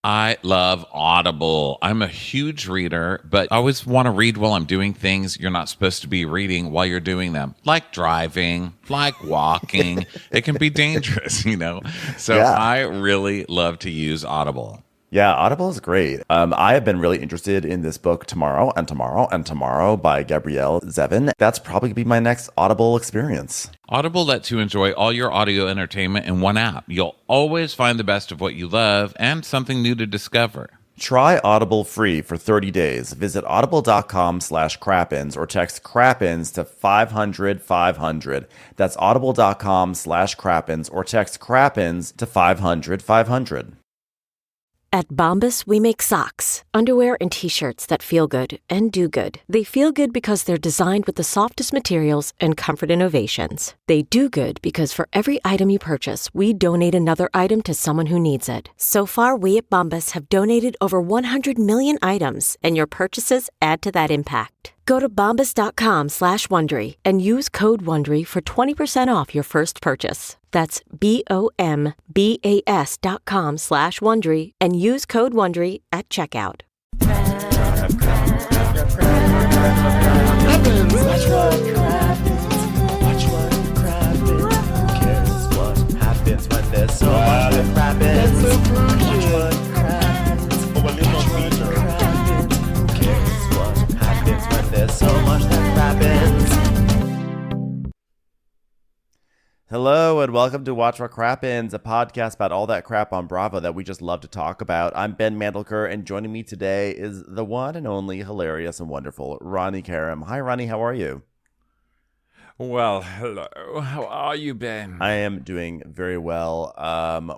I love Audible. I'm a huge reader, but I always want to read while I'm doing things you're not supposed to be reading while you're doing them, like driving, like walking. It can be dangerous, So Yeah. I really love to use Audible. Yeah, Audible is great. I have been really interested in this book Tomorrow and Tomorrow and Tomorrow by Gabrielle Zevin. That's probably going to be my next Audible experience. Audible lets you enjoy all your audio entertainment in one app. You'll always find the best of what you love and something new to discover. Try Audible free for 30 days. Visit audible.com/crappins or text crappins to 500-500. That's audible.com/crappins or text crappins to 500-500. At Bombas, we make socks, underwear, and T-shirts that feel good and do good. They feel good because they're designed with the softest materials and comfort innovations. They do good because for every item you purchase, we donate another item to someone who needs it. So far, we at Bombas have donated over 100 million items, and your purchases add to that impact. Go to bombas.com/Wondery and use code Wondery for 20% off your first purchase. That's BOMBAS.com/Wondery and use code Wondery at checkout. Hello and welcome to Watch What Crappens, a podcast about all that crap on Bravo that we just love to talk about. I'm Ben Mandelker, and joining me today is the one and only hilarious and wonderful RHONY Karam. Hi, RHONY. How are you? Well, hello. How are you, Ben? I am doing very well.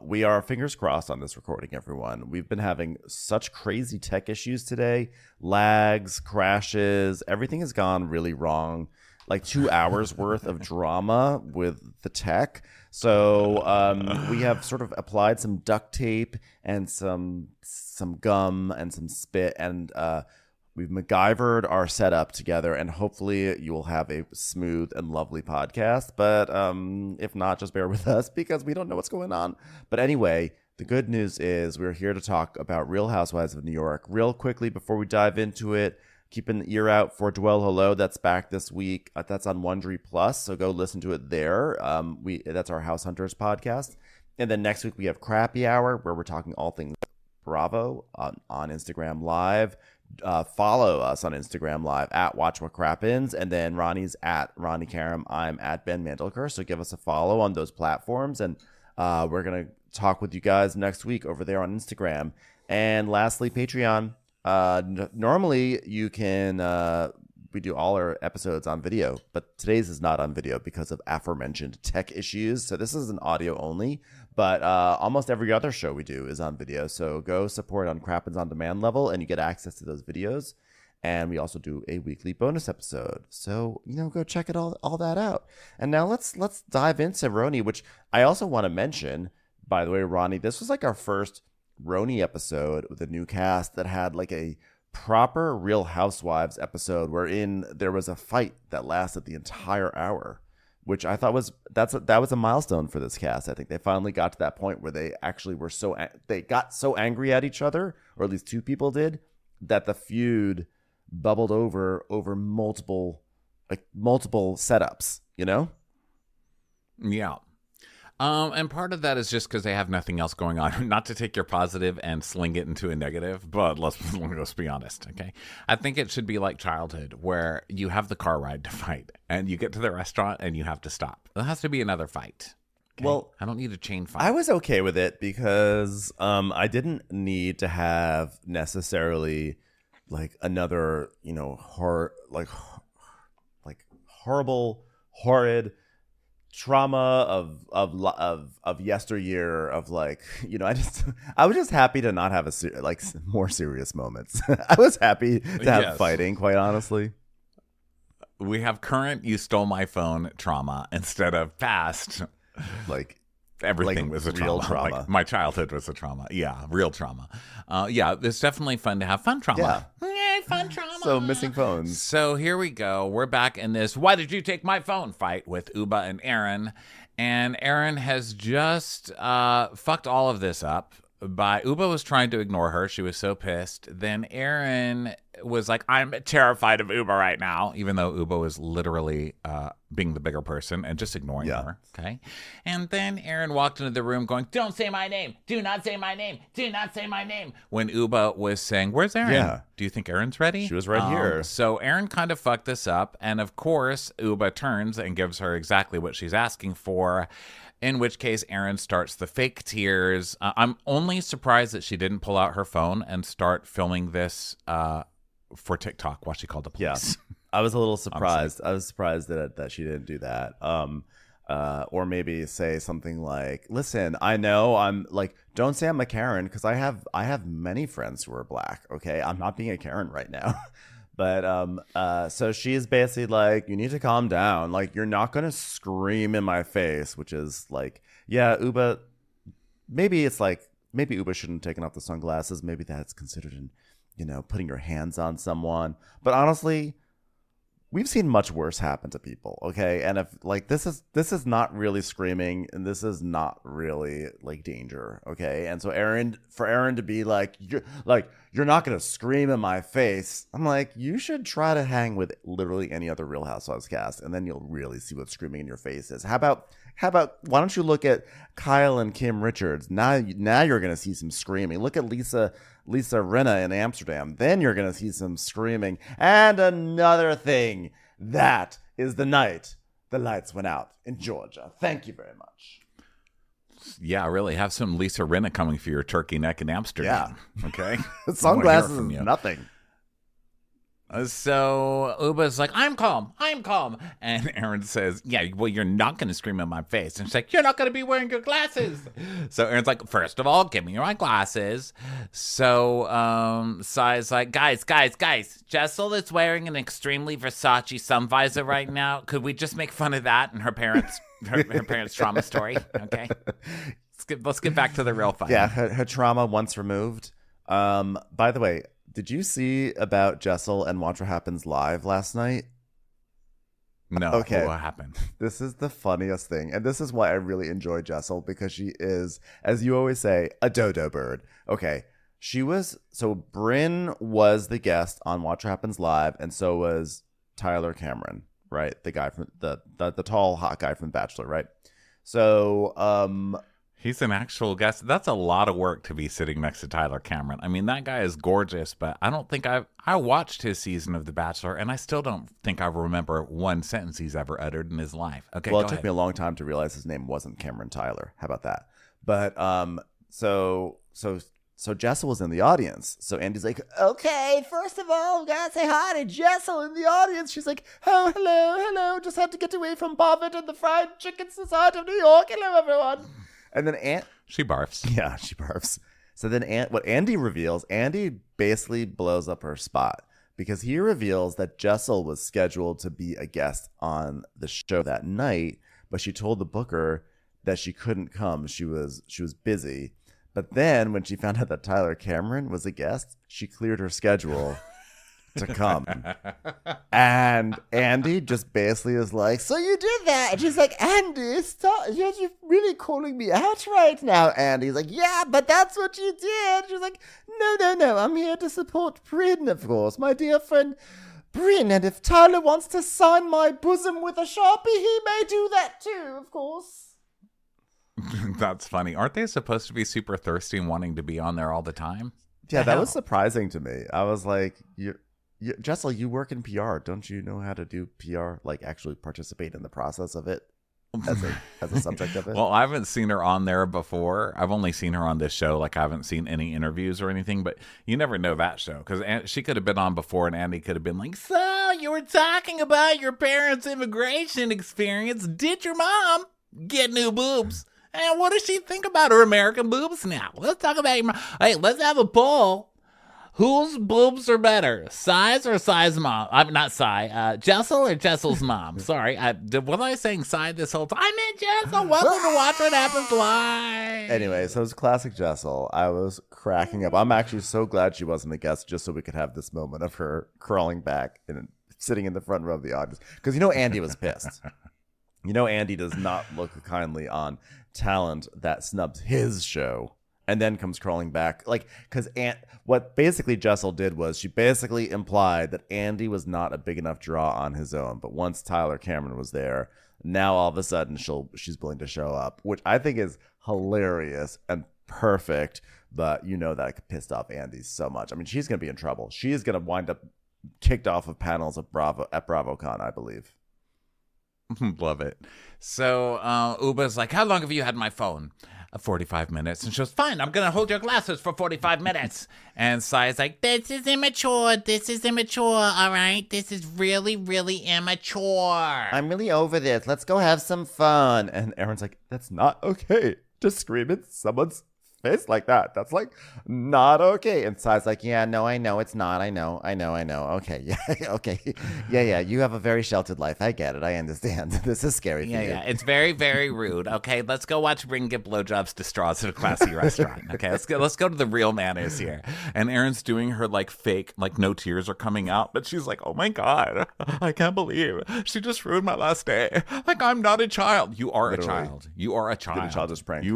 We are fingers crossed on this recording, everyone. We've been having such crazy tech issues today. Lags, crashes, everything has gone really wrong. Like 2 hours worth of drama with the tech. So we have sort of applied some duct tape and some gum and some spit, and we've MacGyvered our setup together, and hopefully you will have a smooth and lovely podcast. But if not, just bear with us because we don't know what's going on. But anyway, the good news is we're here to talk about Real Housewives of New York. Real quickly before we dive into it, keep an ear out for Dwell Hello. That's back this week. That's on Wondery Plus, so go listen to it there. That's our House Hunters podcast. And then next week we have Crappy Hour, where we're talking all things Bravo on Instagram Live. Follow us on Instagram Live at Watch What Crappens, and then RHONY's at RHONY Karam. I'm at Ben Mandelker, so give us a follow on those platforms, and we're gonna talk with you guys next week over there on Instagram. And lastly, Patreon. Normally you can we do all our episodes on video, but today's is not on video because of aforementioned tech issues. So this is an audio only, but almost every other show we do is on video. So go support on Crappens On Demand level and you get access to those videos. And we also do a weekly bonus episode. So, go check all that out. And now let's dive into RHONY, which I also want to mention, by the way, RHONY, this was like our first RHONY episode with a new cast that had like a proper Real Housewives episode wherein there was a fight that lasted the entire hour, which I thought was a milestone for this cast. I think they finally got to that point where they actually were they got so angry at each other, or at least two people did, that the feud bubbled over multiple setups, Yeah. And part of that is just because they have nothing else going on. Not to take your positive and sling it into a negative, but let's be honest, okay? I think it should be like childhood, where you have the car ride to fight, and you get to the restaurant and you have to stop. There has to be another fight. Okay? Well, I don't need a chain fight. I was okay with it because I didn't need to have necessarily like another, horrible, horrid trauma of yesteryear of like, I was just happy to not have more serious moments. I was happy to have fighting, quite honestly. We have current you stole my phone trauma instead of past, like everything was a real trauma. Like my childhood was a trauma. Yeah, real trauma. It's definitely fun to have fun trauma. Yeah. Yay, fun trauma. So missing phones. So here we go. We're back in this "why did you take my phone" fight with Ubah and Erin. And Erin has just fucked all of this up Ubah was trying to ignore her. She was so pissed. Then Erin was like, I'm terrified of Ubah right now, even though Ubah was literally being the bigger person and just ignoring her. Okay. And then Erin walked into the room going, don't say my name. Do not say my name. Do not say my name. When Ubah was saying, where's Erin? Yeah. Do you think Erin's ready? She was right here. So Erin kind of fucked this up. And of course, Ubah turns and gives her exactly what she's asking for. In which case, Erin starts the fake tears. I'm only surprised that she didn't pull out her phone and start filming this for TikTok while she called the police. Yeah, I was a little surprised. I was surprised that she didn't do that. Or maybe say something like, "Listen, I know I'm like, don't say I'm a Karen because I have many friends who are black. Okay, I'm not being a Karen right now." But so she's basically like, you need to calm down. Like, you're not gonna scream in my face, which is like, yeah, Ubah. Maybe Ubah shouldn't have taken off the sunglasses. Maybe that's considered putting your hands on someone. But honestly, we've seen much worse happen to people. Okay, and if like this is not really screaming, and this is not really like danger. Okay, and so Erin to be like, you're not gonna scream in my face. I'm like, you should try to hang with literally any other Real Housewives cast, and then you'll really see what screaming in your face is. How about why don't you look at Kyle and Kim Richards? Now you're gonna see some screaming. Look at Lisa Rinna in Amsterdam. Then you're gonna see some screaming. And another thing, that is the night the lights went out in Georgia. Thank you very much. Yeah, really. Have some Lisa Rinna coming for your turkey neck in Amsterdam. Yeah. Okay. Sunglasses is nothing. So Ubah's like, I'm calm. And Erin says, yeah, well, you're not going to scream in my face. And she's like, you're not going to be wearing your glasses. So Erin's like, first of all, give me my glasses. So Sai's like, guys, Jessel is wearing an extremely Versace sun visor right now. Could we just make fun of that and her parents' trauma story? Okay. Let's get back to the real fun. Yeah, her trauma once removed. By the way, did you see about Jessel and Watch What Happens Live last night? No. Okay. What happened? This is the funniest thing. And this is why I really enjoy Jessel, because she is, as you always say, a dodo bird. Okay. So Bryn was the guest on Watch What Happens Live, and so was Tyler Cameron, right? The guy from the tall, hot guy from Bachelor, right? So, he's an actual guest. That's a lot of work to be sitting next to Tyler Cameron. I mean, that guy is gorgeous, but I don't think I watched his season of The Bachelor, and I still don't think I remember one sentence he's ever uttered in his life. Okay, well, it took me a long time to realize his name wasn't Cameron Tyler. How about that? But so Jessel was in the audience. So Andy's like, okay, first of all, we gotta say hi to Jessel in the audience. She's like, oh, hello. Just had to get away from Bobbit and the Fried Chicken Society of New York. Hello, everyone. And then she barfs. Yeah, she barfs. So then what Andy reveals, Andy basically blows up her spot because he reveals that Jessel was scheduled to be a guest on the show that night, but she told the booker that she couldn't come. She was busy. But then when she found out that Tyler Cameron was a guest, she cleared her schedule to come. And Andy just basically is like, so you did that? And she's like, Andy, stop. You're really calling me out right now, Andy. He's like, yeah, but that's what you did. She's like, no. I'm here to support Bryn, of course. My dear friend Bryn. And if Tyler wants to sign my bosom with a Sharpie, he may do that too, of course. That's funny. Aren't they supposed to be super thirsty and wanting to be on there all the time? Yeah, that was surprising to me. I was like, Jessel, you work in PR. Don't you know how to do PR? Like actually participate in the process of it as a subject of it? Well, I haven't seen her on there before. I've only seen her on this show. Like I haven't seen any interviews or anything, but you never know that show because she could have been on before and Andy could have been like, so you were talking about your parents' immigration experience. Did your mom get new boobs? And what does she think about her American boobs now? Let's talk about your mom. Hey, let's have a poll. Whose boobs are better, Sai's or Sai's mom? I'm not Sai. Jessel or Jessel's mom? Sorry, was I saying Sai this whole time? I meant Jessel. Welcome to Watch What Happens Live. Anyway, so it's classic Jessel. I was cracking up. I'm actually so glad she wasn't a guest, just so we could have this moment of her crawling back and sitting in the front row of the audience. Because Andy was pissed. Andy does not look kindly on talent that snubs his show and then comes crawling back. Like, because what basically Jessel did was she basically implied that Andy was not a big enough draw on his own. But once Tyler Cameron was there, now all of a sudden she's willing to show up, which I think is hilarious and perfect. But you know that pissed off Andy so much. I mean, she's going to be in trouble. She is going to wind up kicked off of panels at BravoCon, I believe. Love it. So Ubah's like, how long have you had my phone? 45 minutes. And she goes, fine, I'm going to hold your glasses for 45 minutes. And Sai's like, this is immature. This is immature. All right. This is really, really immature. I'm really over this. Let's go have some fun. And Erin's like, that's not okay to scream at someone's face like that. That's like not okay. And Sai's like, yeah, no, I know it's not. I know. Okay. Yeah. Okay. Yeah. You have a very sheltered life. I get it. I understand. This is scary for you. Yeah. It's very, very rude. Okay. Let's go watch Bryn get blowjobs to straws at a classy restaurant. Okay. Let's go to the real manners here. And Erin's doing her like fake, like no tears are coming out, but she's like, oh my God, I can't believe she just ruined my last day. Like, I'm not a child. You are Literally. A child. You are a child. Did a childish prank.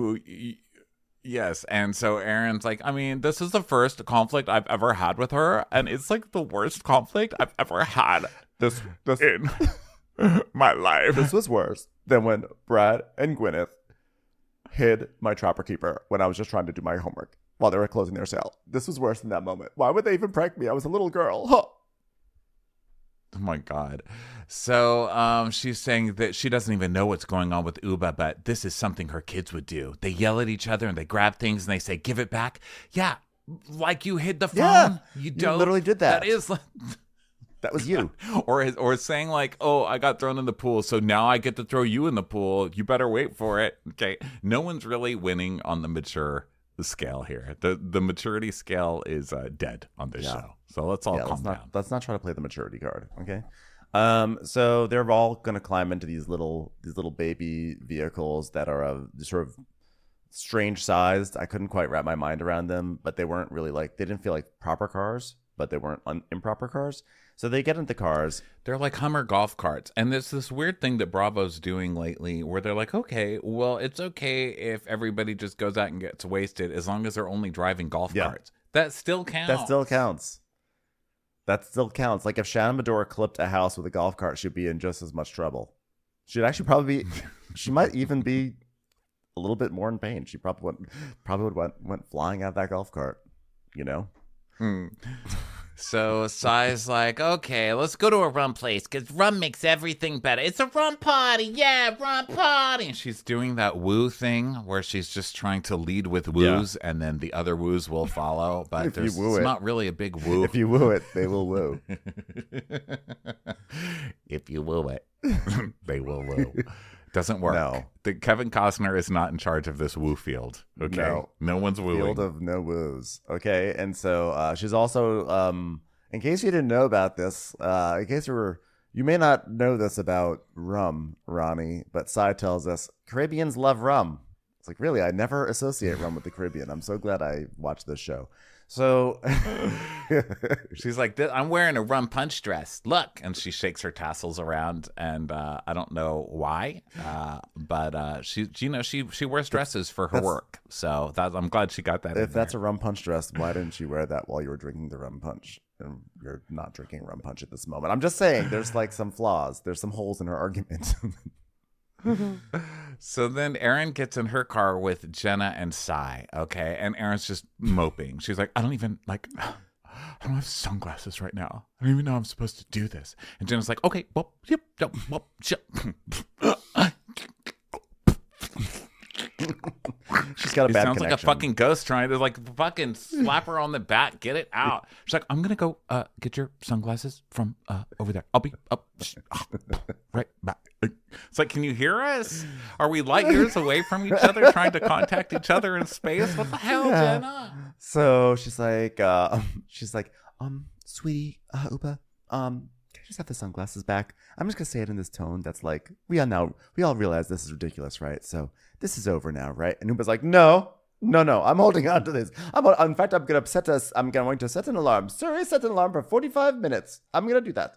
Yes, and so Erin's like, I mean, this is the first conflict I've ever had with her, and it's like the worst conflict I've ever had This in my life. This was worse than when Brad and Gwyneth hid my Trapper Keeper when I was just trying to do my homework while they were closing their sale. This was worse than that moment. Why would they even prank me? I was a little girl. Huh. Oh my God. So she's saying that she doesn't even know what's going on with Ubah, but this is something her kids would do. They yell at each other and they grab things and they say, give it back. Yeah, like you hid the phone. Yeah, you don't. You literally did that. That is like... That was you. Or saying like, oh, I got thrown in the pool, so now I get to throw you in the pool. You better wait for it. Okay. No one's really winning on the mature scale here. The maturity scale is dead on this show. So let's all calm down. Let's not try to play the maturity card, okay? So they're all gonna climb into these little baby vehicles that are of sort of strange sized. I couldn't quite wrap my mind around them, but they weren't really they didn't feel like proper cars, but they weren't improper cars. So they get into cars. They're like Hummer golf carts. And there's this weird thing that Bravo's doing lately where they're like, okay, well, it's okay if everybody just goes out and gets wasted as long as they're only driving golf carts. That still counts. That still counts. Like if Shannon Medora clipped a house with a golf cart, she'd be in just as much trouble. She'd actually probably be, she might even be a little bit more in pain. She probably went flying out of that golf cart, you know? So Sai's like, okay, let's go to a rum place because rum makes everything better. It's a rum party. Yeah, rum party. And she's doing that woo thing where she's just trying to lead with woos and then the other woos will follow. But it's not really a big woo. If you woo it, they will woo. If you woo it, they will woo. Doesn't work. No. Kevin Costner is not in charge of this woo field. Okay. No one's wooing. Field of no woos. Okay. And so she's also, in case you didn't know about this, in case you may not know this about rum, RHONY, but Sai tells us Caribbeans love rum. It's like, really? I never associate rum with the Caribbean. I'm so glad I watched this show. So she's like, I'm wearing a rum punch dress. Look. And she shakes her tassels around. And I don't know why. But she wears dresses for her work. So I'm glad she got that. If that's a rum punch dress, why didn't she wear that while you were drinking the rum punch? And you're not drinking rum punch at this moment. I'm just saying there's like some flaws. There's some holes in her argument. So then Erin gets in her car with Jenna and Sai, okay? And Erin's just moping. She's like, I don't have sunglasses right now. I don't even know I'm supposed to do this. And Jenna's like, okay, well, yep. She's got a bad sounds connection. like a fucking ghost trying to like fucking slap her on the back, get it out. She's like, I'm gonna go get your sunglasses from over there. I'll be up right back. It's like, can you hear us? Are we light years away from each other, trying to contact each other in space? What the hell, Jenna? So she's like, sweetie, Ubah, can I just have the sunglasses back? I'm just gonna say it in this tone that's like, we all realize this is ridiculous, right? So this is over now, right? And Ubah's like, no, I'm holding on to this. In fact, I'm going to set an alarm. Siri, set an alarm for 45 minutes. I'm gonna do that.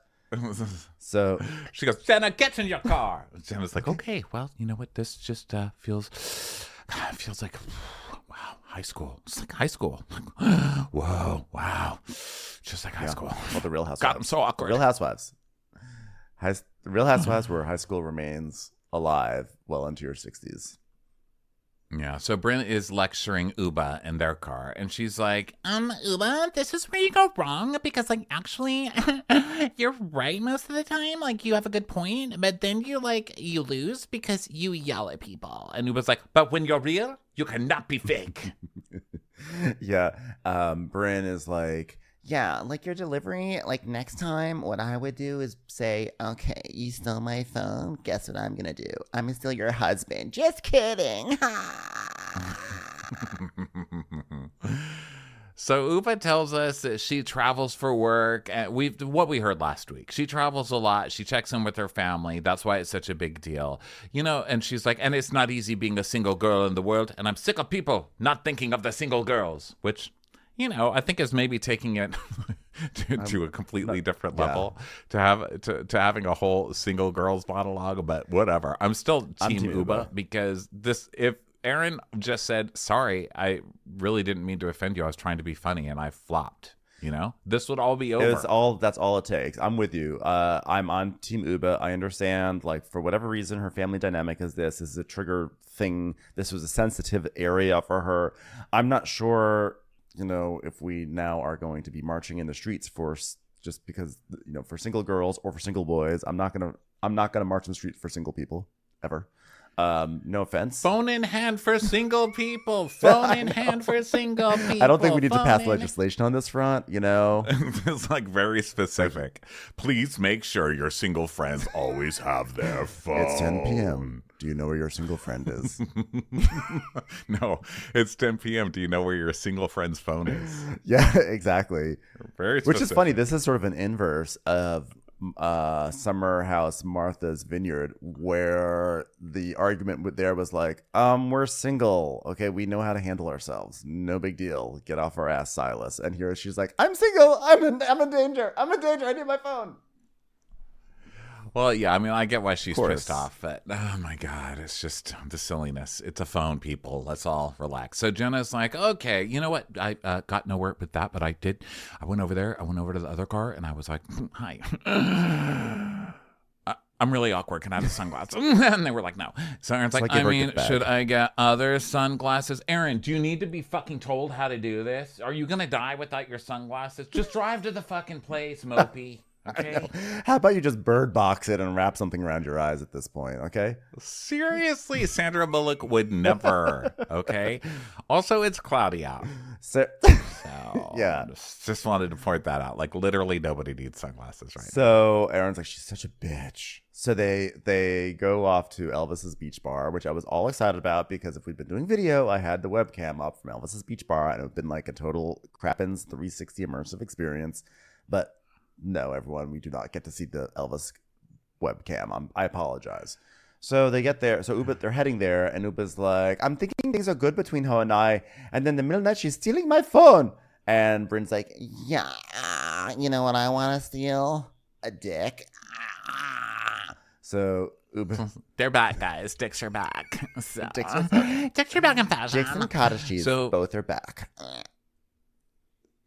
So she goes, Jenna, get in your car. Jenna's like, okay, well, you know what? This just feels like wow, high school. It's like high school. Whoa, wow. Just like high school. Well, the Real Housewives. God, I'm so awkward. Real Housewives. The Real Housewives where high school remains alive well into your 60s. Yeah, so Bryn is lecturing Ubah in their car, and she's like, Ubah, this is where you go wrong, because, like, actually, you're right most of the time, like, you have a good point, but then you lose because you yell at people. And Ubah's like, but when you're real, you cannot be fake. Yeah, Bryn is like, yeah, like your delivery, like next time what I would do is say, okay, you stole my phone. Guess what I'm going to do? I'm going to steal your husband. Just kidding. So Ubah tells us that she travels for work, and what we heard last week. She travels a lot. She checks in with her family. That's why it's such a big deal. And she's like, and it's not easy being a single girl in the world, and I'm sick of people not thinking of the single girls, which... I think is maybe taking it to a completely different level to having a whole single girls monologue, but whatever. I'm still team Ubah because if Erin just said, sorry, I really didn't mean to offend you. I was trying to be funny and I flopped. This would all be over. That's all it takes. I'm with you. I'm on team Ubah. I understand, like, for whatever reason, her family dynamic this is a trigger thing. This was a sensitive area for her. I'm not sure, if we now are going to be marching in the streets just because, for single girls or for single boys. I'm not gonna march in the street for single people ever. No offense. Phone in hand for single people. Phone in hand for single people. I don't think we need to pass legislation on this front, It's like very specific. Please make sure your single friends always have their phone. It's 10 p.m. Do you know where your single friend is? No, it's 10 p.m. Do you know where your single friend's phone is? Yeah, exactly. Very specific. Which is funny. This is sort of an inverse of Summer House Martha's Vineyard, where the argument there was like, we're single, okay, we know how to handle ourselves, no big deal, get off our ass, Silas. And here she's like, I'm single, I'm in danger, I need my phone. Well, yeah, I mean, I get why she's pissed off, but oh my God, it's just the silliness. It's a phone, people. Let's all relax. So Jenna's like, okay, you know what? I got nowhere with that, but I did. I went over there. I went over to the other car, and I was like, hi. I'm really awkward. Can I have the sunglasses? And they were like, no. So Erin's like, should I get other sunglasses? Erin, do you need to be fucking told how to do this? Are you going to die without your sunglasses? Just drive to the fucking place, Mopey. Okay. How about you just bird box it and wrap something around your eyes at this point, okay? Seriously, Sandra Bullock would never, okay? Also, it's cloudy out. So yeah. Just wanted to point that out. Like, literally nobody needs sunglasses right now. So Erin's like, she's such a bitch. So they go off to Elvis's beach bar, which I was all excited about because if we'd been doing video, I had the webcam up from Elvis's beach bar and it would have been like a total Crappens 360 immersive experience. But no, everyone, we do not get to see the Elvis webcam. I apologize. So they get there. So they're heading there, and Ubah's like, I'm thinking things are good between her and I. And then in the middle of the night, she's stealing my phone. And Bryn's like, yeah, you know what I want to steal? A dick. So Ubah. They're back, guys. Dicks are back. So, Dicks are back in fashion. Dicks and cottage cheese, both are back.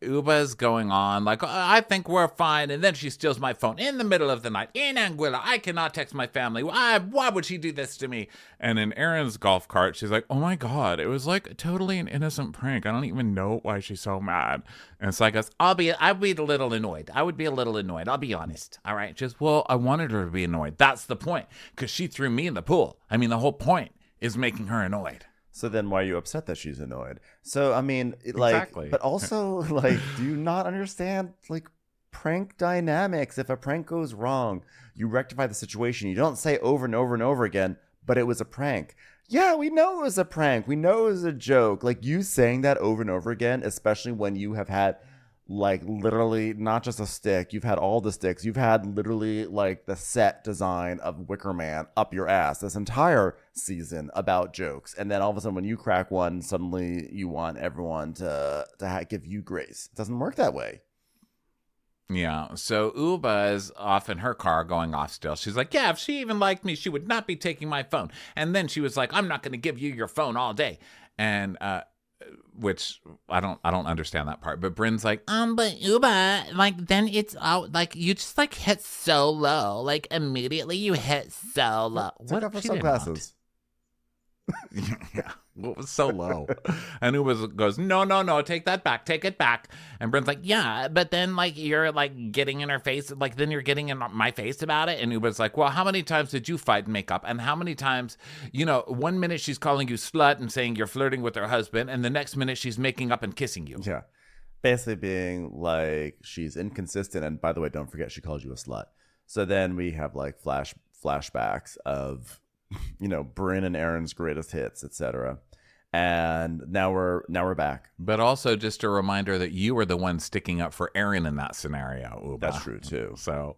Ubah's going on like, I think we're fine, and then she steals my phone in the middle of the night in Anguilla. I cannot text my family. Why would she do this to me? And in Erin's golf cart, she's like, oh my God, it was like totally an innocent prank. I don't even know why she's so mad. And it's like, I'd be a little annoyed. I would be a little annoyed. I'll be honest. All right. I wanted her to be annoyed. That's the point. Because she threw me in the pool. I mean, the whole point is making her annoyed. So then why are you upset that she's annoyed? So, I mean, like, exactly. But also, like, do you not understand, like, prank dynamics? If a prank goes wrong, you rectify the situation. You don't say over and over and over again, but it was a prank. Yeah, we know it was a prank. We know it was a joke. Like, you saying that over and over again, especially when you have had, like, literally not just a stick. You've had all the sticks. You've had literally, like, the set design of Wicker Man up your ass this entire season about jokes. And then all of a sudden when you crack one, suddenly you want everyone to give you grace. It doesn't work that way. Yeah, so Ubah is off in her car going off still. She's like, yeah, if she even liked me, she would not be taking my phone. And then she was like, I'm not going to give you your phone all day. And which I don't understand that part. But Bryn's like, but Ubah, like, then it's out, like, you just, like, hit so low. Like, immediately you hit so low. Take off her She didn't sunglasses. yeah, what was so low? And Ubah goes, no, take that back, take it back. And Bryn's like, yeah, but then like you're like getting in her face, like then you're getting in my face about it. And Ubah's like, well, how many times did you fight and make up? And how many times, 1 minute she's calling you slut and saying you're flirting with her husband, and the next minute she's making up and kissing you. Yeah, basically being like she's inconsistent. And by the way, don't forget she called you a slut. So then we have like flashbacks of Bryn and Erin's greatest hits, etc. And now we're back. But also just a reminder that you were the one sticking up for Erin in that scenario, Ubah. That's true too. So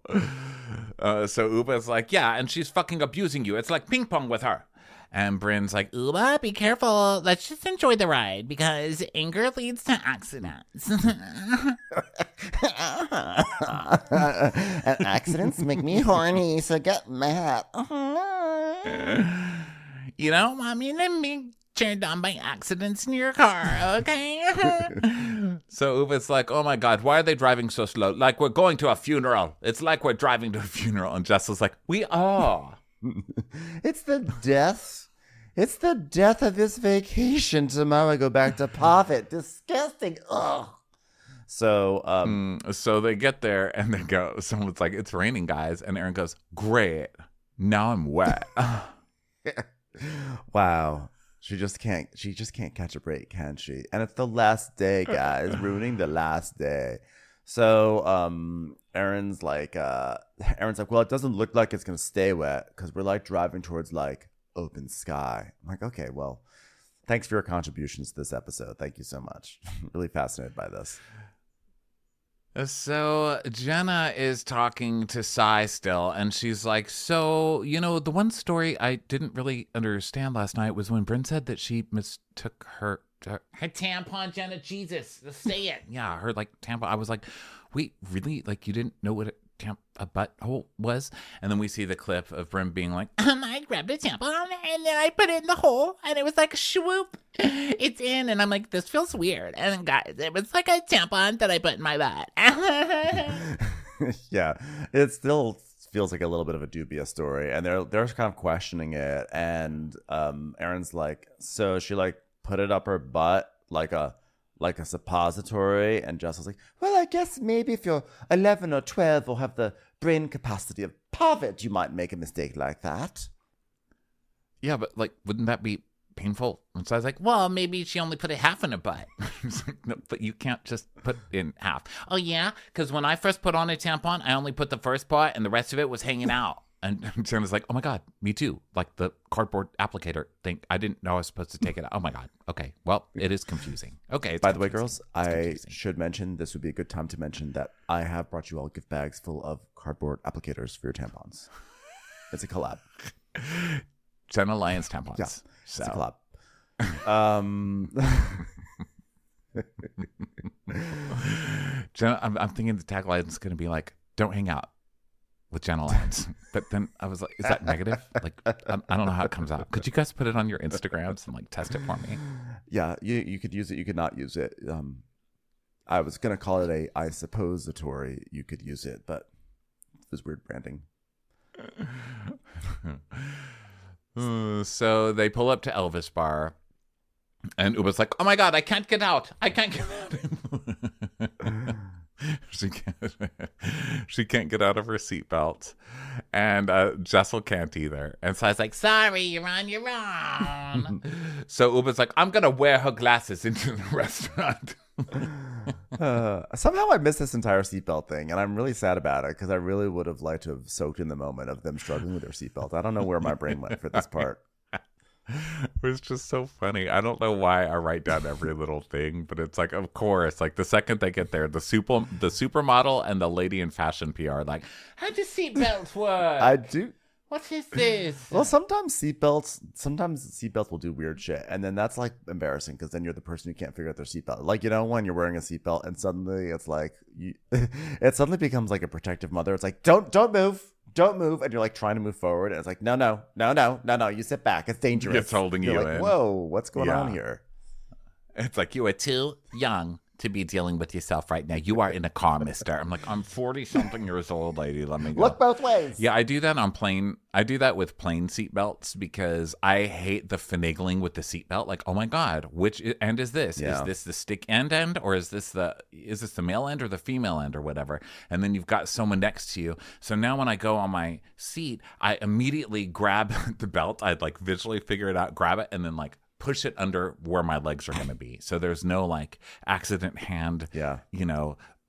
Ubah's like, yeah, and she's fucking abusing you. It's like ping pong with her. And Bryn's like, Ubah, be careful. Let's just enjoy the ride because anger leads to accidents. And accidents make me horny, so get mad. I mean, I'm being turned on by accidents in your car, okay? So Ubah's like, oh my God, why are they driving so slow? Like we're going to a funeral. It's like we're driving to a funeral. And Jessel's like, we are. It's the death. It's the death of this vacation. Tomorrow I go back to Poppet. Disgusting. Ugh. So so they get there and they go, someone's like, it's raining, guys. And Erin goes, great. Now I'm wet. wow. She just can't catch a break, can she? And it's the last day, guys. Ruining the last day. So Erin's like, well, it doesn't look like it's gonna stay wet because we're like driving towards like open sky. I'm like, okay, well, thanks for your contributions to this episode. Thank you so much. Really fascinated by this. So Jenna is talking to Sai still, and she's like, so, the one story I didn't really understand last night was when Bryn said that she mistook her tampon, Jenna, Jesus, say it. Yeah, her like tampon. I was like, wait, really? Like you didn't know what a butthole was? And then we see the clip of Bryn being like, I grabbed a tampon and then I put it in the hole and it was like swoop, it's in. And I'm like, this feels weird. And then guys, it was like a tampon that I put in my butt. Yeah, it still feels like a little bit of a dubious story, and they're kind of questioning it. And Erin's like, so she like put it up her butt like a suppository, and Jess was like, well, I guess maybe if you're 11 or 12 or have the brain capacity of Pavitt, you might make a mistake like that. yeah, but like, wouldn't that be painful? And so I was like, Well, maybe she only put it half in her butt. it's like, no, but you can't just put in half. Oh, yeah? Because when I first put on a tampon, I only put the first part and the rest of it was hanging out. And Jenna's like, oh my God, me too. Like the cardboard applicator thing. I didn't know I was supposed to take it out. Oh my God. Okay. Well, it is confusing. Okay. By the way, girls, I should mention, this would be a good time to mention that I have brought you all gift bags full of cardboard applicators for your tampons. It's a collab. Jenna Lyons tampons. Yeah, So. it's a collab. Jenna, I'm thinking the tagline is going to be like, don't hang out with Jenna Lyons. But then I was like, is that negative? Like, I don't know how it comes out. Could you guys put it on your Instagrams and like test it for me? Yeah, you could use it. You could not use it. I was going to call it I suppository. You could use it, but it was weird branding. So they pull up to Elvis Bar, and Ubah's like, oh my God, I can't get out. I can't get out. She can't get out of her seatbelt, and Jessel can't either. And so I was like, Sorry, you're on your own. so Ubah's like, I'm gonna wear her glasses into the restaurant. Somehow I missed this entire seatbelt thing, and I'm really sad about it because I really would have liked to have soaked in the moment of them struggling with their seatbelt. I don't know where my brain went for this part. It was just so funny. I don't know why I write down every little thing, but it's like, of course, like the second they get there, the supermodel and the lady in fashion PR are like, How does seatbelts work? I do. What is this? Well, sometimes seatbelts will do weird shit, and then that's like embarrassing because then you're the person who can't figure out their seatbelt. Like, when you're wearing a seatbelt and suddenly it's like it suddenly becomes like a protective mother. It's like don't move, and you're like trying to move forward, and it's like no, you sit back. It's dangerous. It's holding you're you like, in. Whoa, what's going on here? It's like, you are too young to be dealing with yourself right now. You are in a car, mister. I'm like, I'm 40-something years old, lady. Let me go. Look both ways. Yeah, I do that on plane. I do that with plane seatbelts because I hate the finagling with the seatbelt. Like, oh my God, which end is this? Yeah. Is this the stick end, or is this the male end or the female end or whatever? And then you've got someone next to you. So now when I go on my seat, I immediately grab the belt. I'd like visually figure it out, grab it, and then like push it under where my legs are going to be. So there's no like accident hand,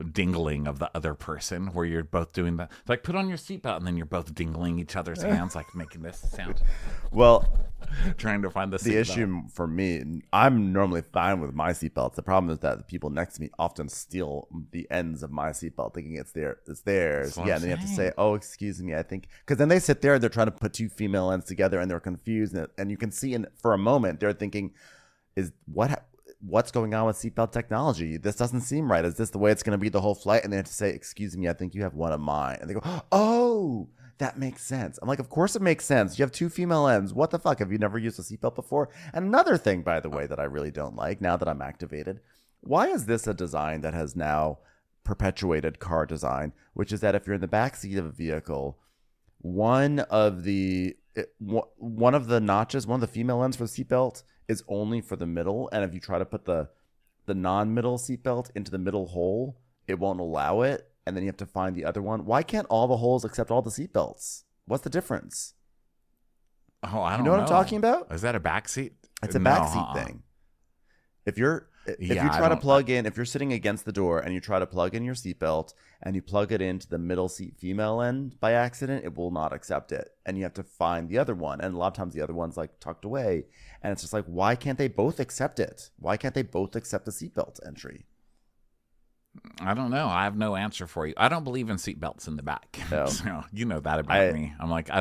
dingling of the other person where you're both doing that. Like, put on your seatbelt and then you're both dingling each other's hands, like making this sound. Well, trying to find the issue for me, I'm normally fine with my seatbelts. The problem is that the people next to me often steal the ends of my seatbelt, thinking it's theirs. Yeah, and then you have to say, "Oh, excuse me, I think," because then they sit there, they're trying to put two female ends together, and they're confused, and you can see for a moment they're thinking, what's going on with seatbelt technology? This doesn't seem right. Is this the way it's going to be the whole flight? And they have to say, excuse me, I think you have one of mine. And they go, oh, that makes sense. I'm like, of course it makes sense. You have two female ends. What the fuck? Have you never used a seatbelt before? And another thing, by the way, that I really don't like now that I'm activated, why is this a design that has now perpetuated car design, which is that if you're in the backseat of a vehicle, one of the notches, one of the female ends for the seatbelt is only for the middle, and if you try to put the non-middle seatbelt into the middle hole, it won't allow it, and then you have to find the other one. Why can't all the holes accept all the seatbelts? What's the difference? Oh, I don't know. You know what I'm talking about? Is that a backseat? It's a backseat thing. If you try to plug in, if you're sitting against the door and you try to plug in your seatbelt and you plug it into the middle seat female end by accident, it will not accept it. And you have to find the other one. And a lot of times the other one's like tucked away. And it's just like, why can't they both accept it? Why can't they both accept the seatbelt entry? I don't know. I have no answer for you. I don't believe in seatbelts in the back. No. So you know that about me. I'm like, I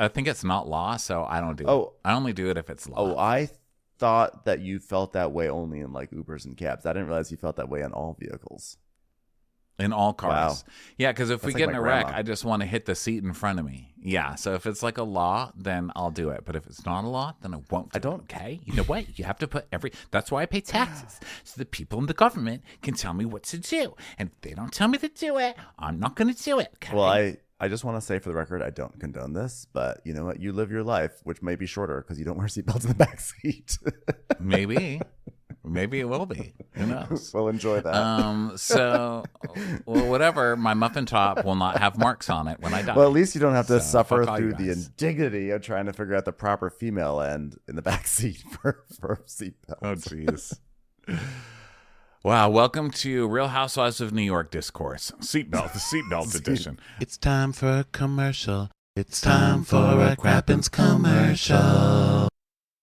think it's not law, so I don't do it. I only do it if it's law. Oh, I thought that you felt that way only in like Ubers and cabs. I didn't realize you felt that way in all vehicles. In all cars. Wow. Yeah, because if we That's get like in a my wreck, grandma. I just want to hit the seat in front of me. Yeah, so if it's like a law, then I'll do it. But if it's not a law, then I won't do it, okay? You know what? You have to put that's why I pay taxes, so the people in the government can tell me what to do. And if they don't tell me to do it, I'm not going to do it, okay? Well, I just want to say for the record, I don't condone this, but you know what? You live your life, which may be shorter because you don't wear seatbelts in the back seat. Maybe it will be. Who knows? We'll enjoy that. So, well, whatever. My muffin top will not have marks on it when I die. Well, at least you don't have to So, suffer fuck all you through the guys. indignity of trying to figure out the proper female end in the back seat for seatbelts. Oh, jeez. Wow, welcome to Real Housewives of New York discourse. The seatbelt edition. It's time for a commercial. It's time for a Crappens commercial.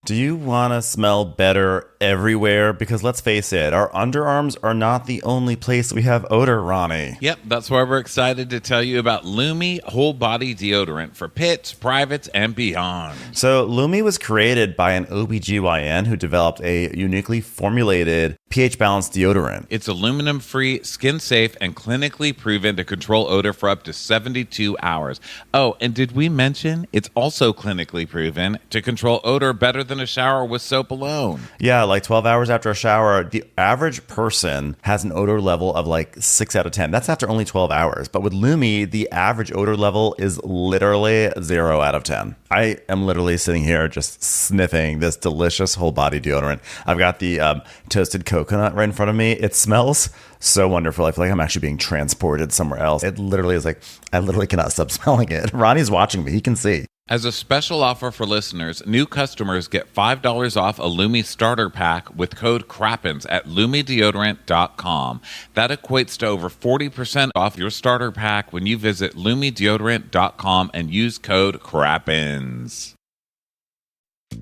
Do you want to smell better everywhere? Because let's face it, our underarms are not the only place we have odor, Ronnie. Yep, that's why we're excited to tell you about Lumi Whole Body Deodorant for pits, privates, and beyond. So Lumi was created by an OBGYN who developed a uniquely formulated pH-balanced deodorant. It's aluminum-free, skin-safe, and clinically proven to control odor for up to 72 hours. Oh, and did we mention it's also clinically proven to control odor better than a shower with soap alone? Yeah, like 12 hours after a shower, the average person has an odor level of like 6 out of 10. That's after only 12 hours. But with Lumi, the average odor level is literally 0 out of 10. I am literally sitting here just sniffing this delicious whole body deodorant. I've got the toasted coconut right in front of me. It smells so wonderful. I feel like I'm actually being transported somewhere else. It literally is like, I literally cannot stop smelling it. Ronnie's watching me. He can see. As a special offer for listeners, new customers get $5 off a Lumi starter pack with code CRAPPENS at LumiDeodorant.com. That equates to over 40% off your starter pack when you visit LumiDeodorant.com and use code CRAPPENS.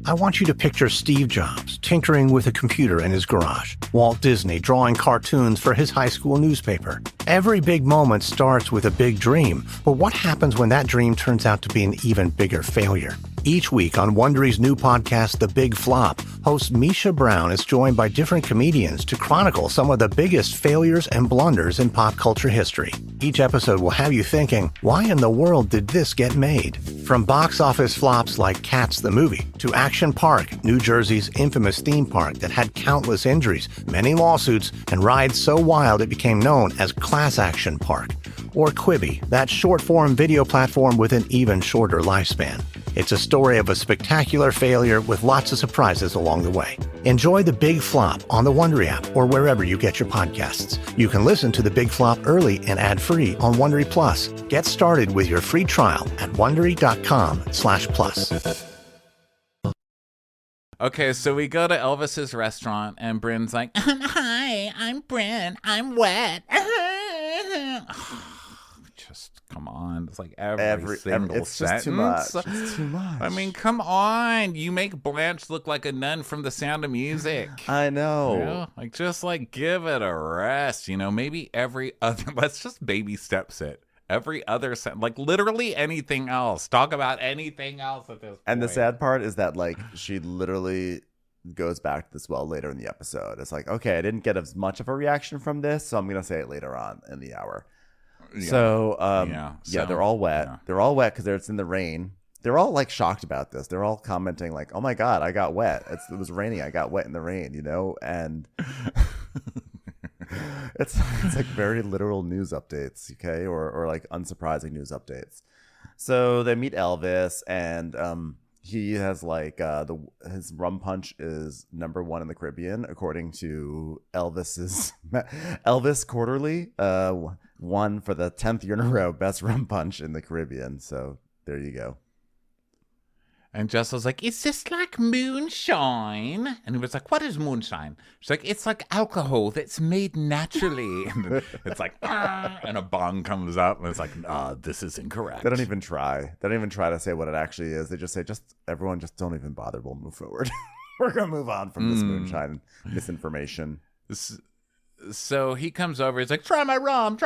I want you to picture Steve Jobs tinkering with a computer in his garage, Walt Disney drawing cartoons for his high school newspaper, Every big moment starts with a big dream, but what happens when that dream turns out to be an even bigger failure? Each week on Wondery's new podcast, The Big Flop, host Misha Brown is joined by different comedians to chronicle some of the biggest failures and blunders in pop culture history. Each episode will have you thinking, why in the world did this get made? From box office flops like Cats the movie, to Action Park, New Jersey's infamous theme park that had countless injuries, many lawsuits, and rides so wild it became known as Class Action Park. Or Quibi, that short-form video platform with an even shorter lifespan. It's a story of a spectacular failure with lots of surprises along the way. Enjoy The Big Flop on the Wondery app or wherever you get your podcasts. You can listen to The Big Flop early and ad-free on Wondery Plus. Get started with your free trial at Wondery.com/plus. Okay, so we go to Elvis's restaurant, and Bryn's like, Hi, I'm Bryn. I'm wet. just come on. It's like every single it's sentence. just too much. It's too much. I mean, come on. You make Blanche look like a nun from The Sound of Music. I know. You know? Like, just like give it a rest. You know, maybe every other, let's just baby steps it. Every other sentence, like literally anything else. Talk about anything else at this point. And the sad part is that, like, she literally goes back to this well later in the episode. It's like, okay, I didn't get as much of a reaction from this, so I'm going to say it later on in the hour. Yeah. So, they're all wet. Yeah. They're all wet because it's in the rain. They're all, like, shocked about this. They're all commenting, like, oh, my God, I got wet. It was raining. I got wet in the rain, you know? And it's like very literal news updates, okay? Or like, unsurprising news updates. So they meet Elvis, and he has, like, his rum punch is #1 in the Caribbean, according to Elvis Quarterly. Won for the 10th year in a row, best rum punch in the Caribbean. So there you go. And Jess was like, is this like moonshine? And he was like, what is moonshine? She's like, it's like alcohol that's made naturally. And it's like, and a bong comes up, and it's like, this is incorrect. They don't even try. They don't even try to say what it actually is. They just say, everyone just don't even bother. We'll move forward. We're going to move on from this moonshine misinformation. So he comes over. He's like, try my rum,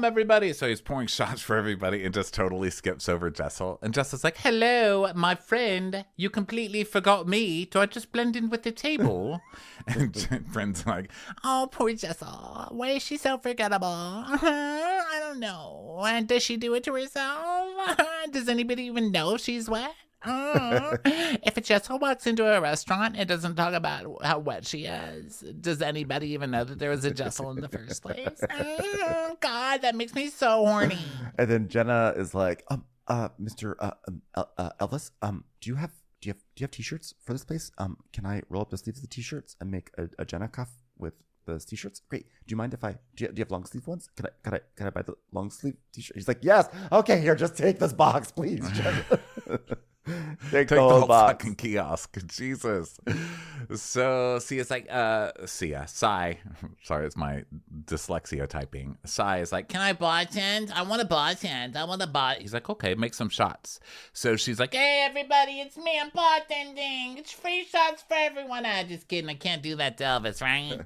everybody. So he's pouring shots for everybody and just totally skips over Jessel. And Jessel's like, hello, my friend. You completely forgot me. Do I just blend in with the table? And Bryn's like, Oh, poor Jessel. Why is she so forgettable? I don't know. And does she do it to herself? Does anybody even know she's wet? If a Jessel walks into a restaurant and doesn't talk about how wet she is, does anybody even know that there was a Jessel in the first place? God, that makes me so horny. And then Jenna is like, Mr. Elvis, do you have t-shirts for this place? Can I roll up the sleeves of the t-shirts and make a Jenna cuff with those t-shirts? Great. Do you mind if do you have long sleeve ones? Can I buy the long sleeve t-shirt? He's like, yes. Okay, here, just take this box, please, Jenna. Take the whole box. Fucking kiosk. Jesus. So Sia's like, Sai. Sorry, it's my dyslexia typing. Sai is like, Can I bartend? I want to bartend. He's like, okay, make some shots. So she's like, Hey, everybody, it's me. I'm bartending. It's free shots for everyone. Just kidding. I can't do that to Elvis, right?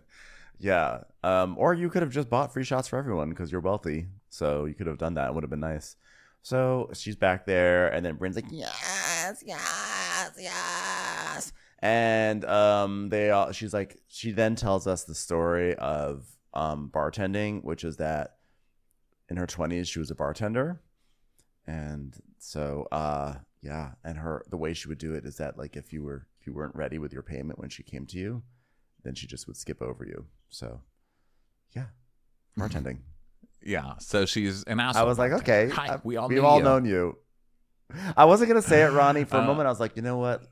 Yeah. Or you could have just bought free shots for everyone because you're wealthy. So you could have done that. It would have been nice. So she's back there, and then Bryn's like, yes. And she then tells us the story of bartending, which is that in her 20s she was a bartender. And so and the way she would do it is that, like, if you weren't ready with your payment when she came to you, then she just would skip over you. So yeah, bartending. yeah. So she's an asshole. I was like, okay, Hi, we've all known you. I wasn't gonna say it, Ronnie. For a moment, I was like, you know what?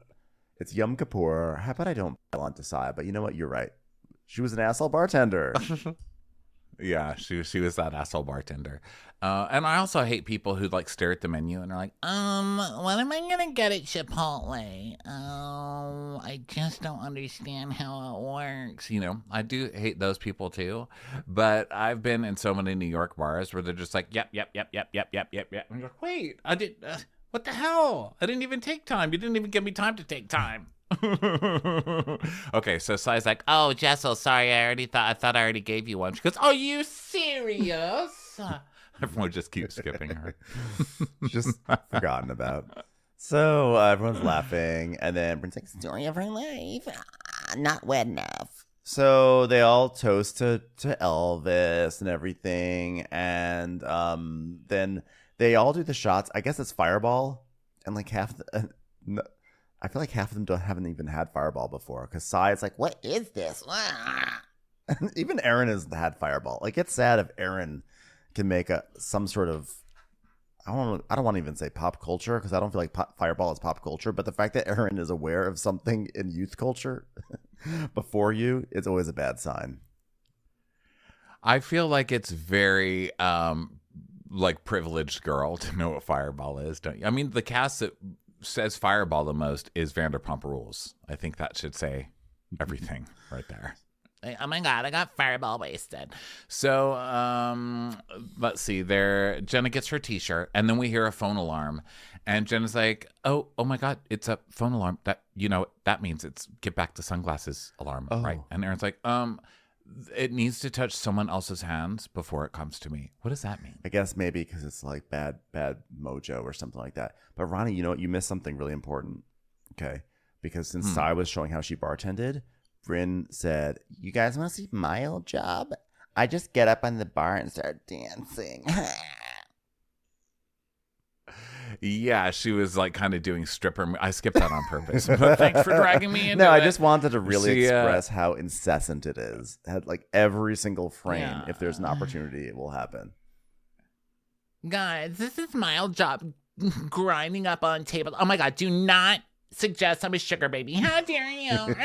It's Yom Kippur. How about I don't pile on to Sai? But you know what? You're right. She was an asshole bartender. Yeah, she was that asshole bartender. And I also hate people who like stare at the menu and are like, what am I gonna get at Chipotle? I just don't understand how it works. you know, I do hate those people too. But I've been in so many New York bars where they're just like, yep. And you're like, wait, I did. What the hell? I didn't even take time. You didn't even give me time to take time. Okay, so Sai's like, oh, Jessel, sorry, I thought I already gave you one. She goes, are you serious? Everyone just keeps skipping her. Just forgotten about. So everyone's laughing, and then Bryn's like, Story of her life. Not wet enough. so they all toast to Elvis and everything, and then they all do the shots. I guess it's Fireball, and like I feel like half of them haven't even had Fireball before, because Sai is like, what is this? Even Erin has had Fireball. Like, it's sad if Erin can make some sort of, I don't want to even say pop culture, because I don't feel like Fireball is pop culture, but the fact that Erin is aware of something in youth culture before you, it's always a bad sign. I feel like it's very like privileged girl to know what Fireball is, don't you? I mean, the cast that says Fireball the most is Vanderpump Rules. I think that should say everything right there. Oh my God, I got Fireball wasted. So let's see. Jenna gets her T-shirt, and then we hear a phone alarm, and Jenna's like, "Oh my God, it's a phone alarm. That means it's get back the sunglasses alarm, right?" And Erin's like, it needs to touch someone else's hands before it comes to me. What does that mean? I guess maybe because it's like bad mojo or something like that. But RHONY, you know what? You missed something really important. Okay, because since Sai was showing how she bartended, Bryn said, "You guys want to see my old job? I just get up on the bar and start dancing." Yeah, she was like kind of doing stripper. I skipped that on purpose, but thanks for dragging me into it. No, I just wanted to really express how incessant it is. Had like every single frame. If there's an opportunity, it will happen. Guys, this is my old job, grinding up on tables. Oh my God, do not suggest I'm a sugar baby. How dare you?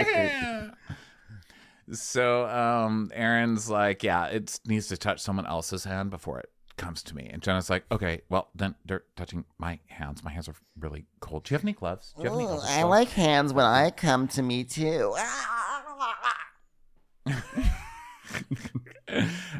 So Erin's like, yeah, it needs to touch someone else's hand before it comes to me. And Jenna's like, okay, well, then they're touching my hands. My hands are really cold. Do you have any gloves? Do you have any gloves? I like hands when I come to me too.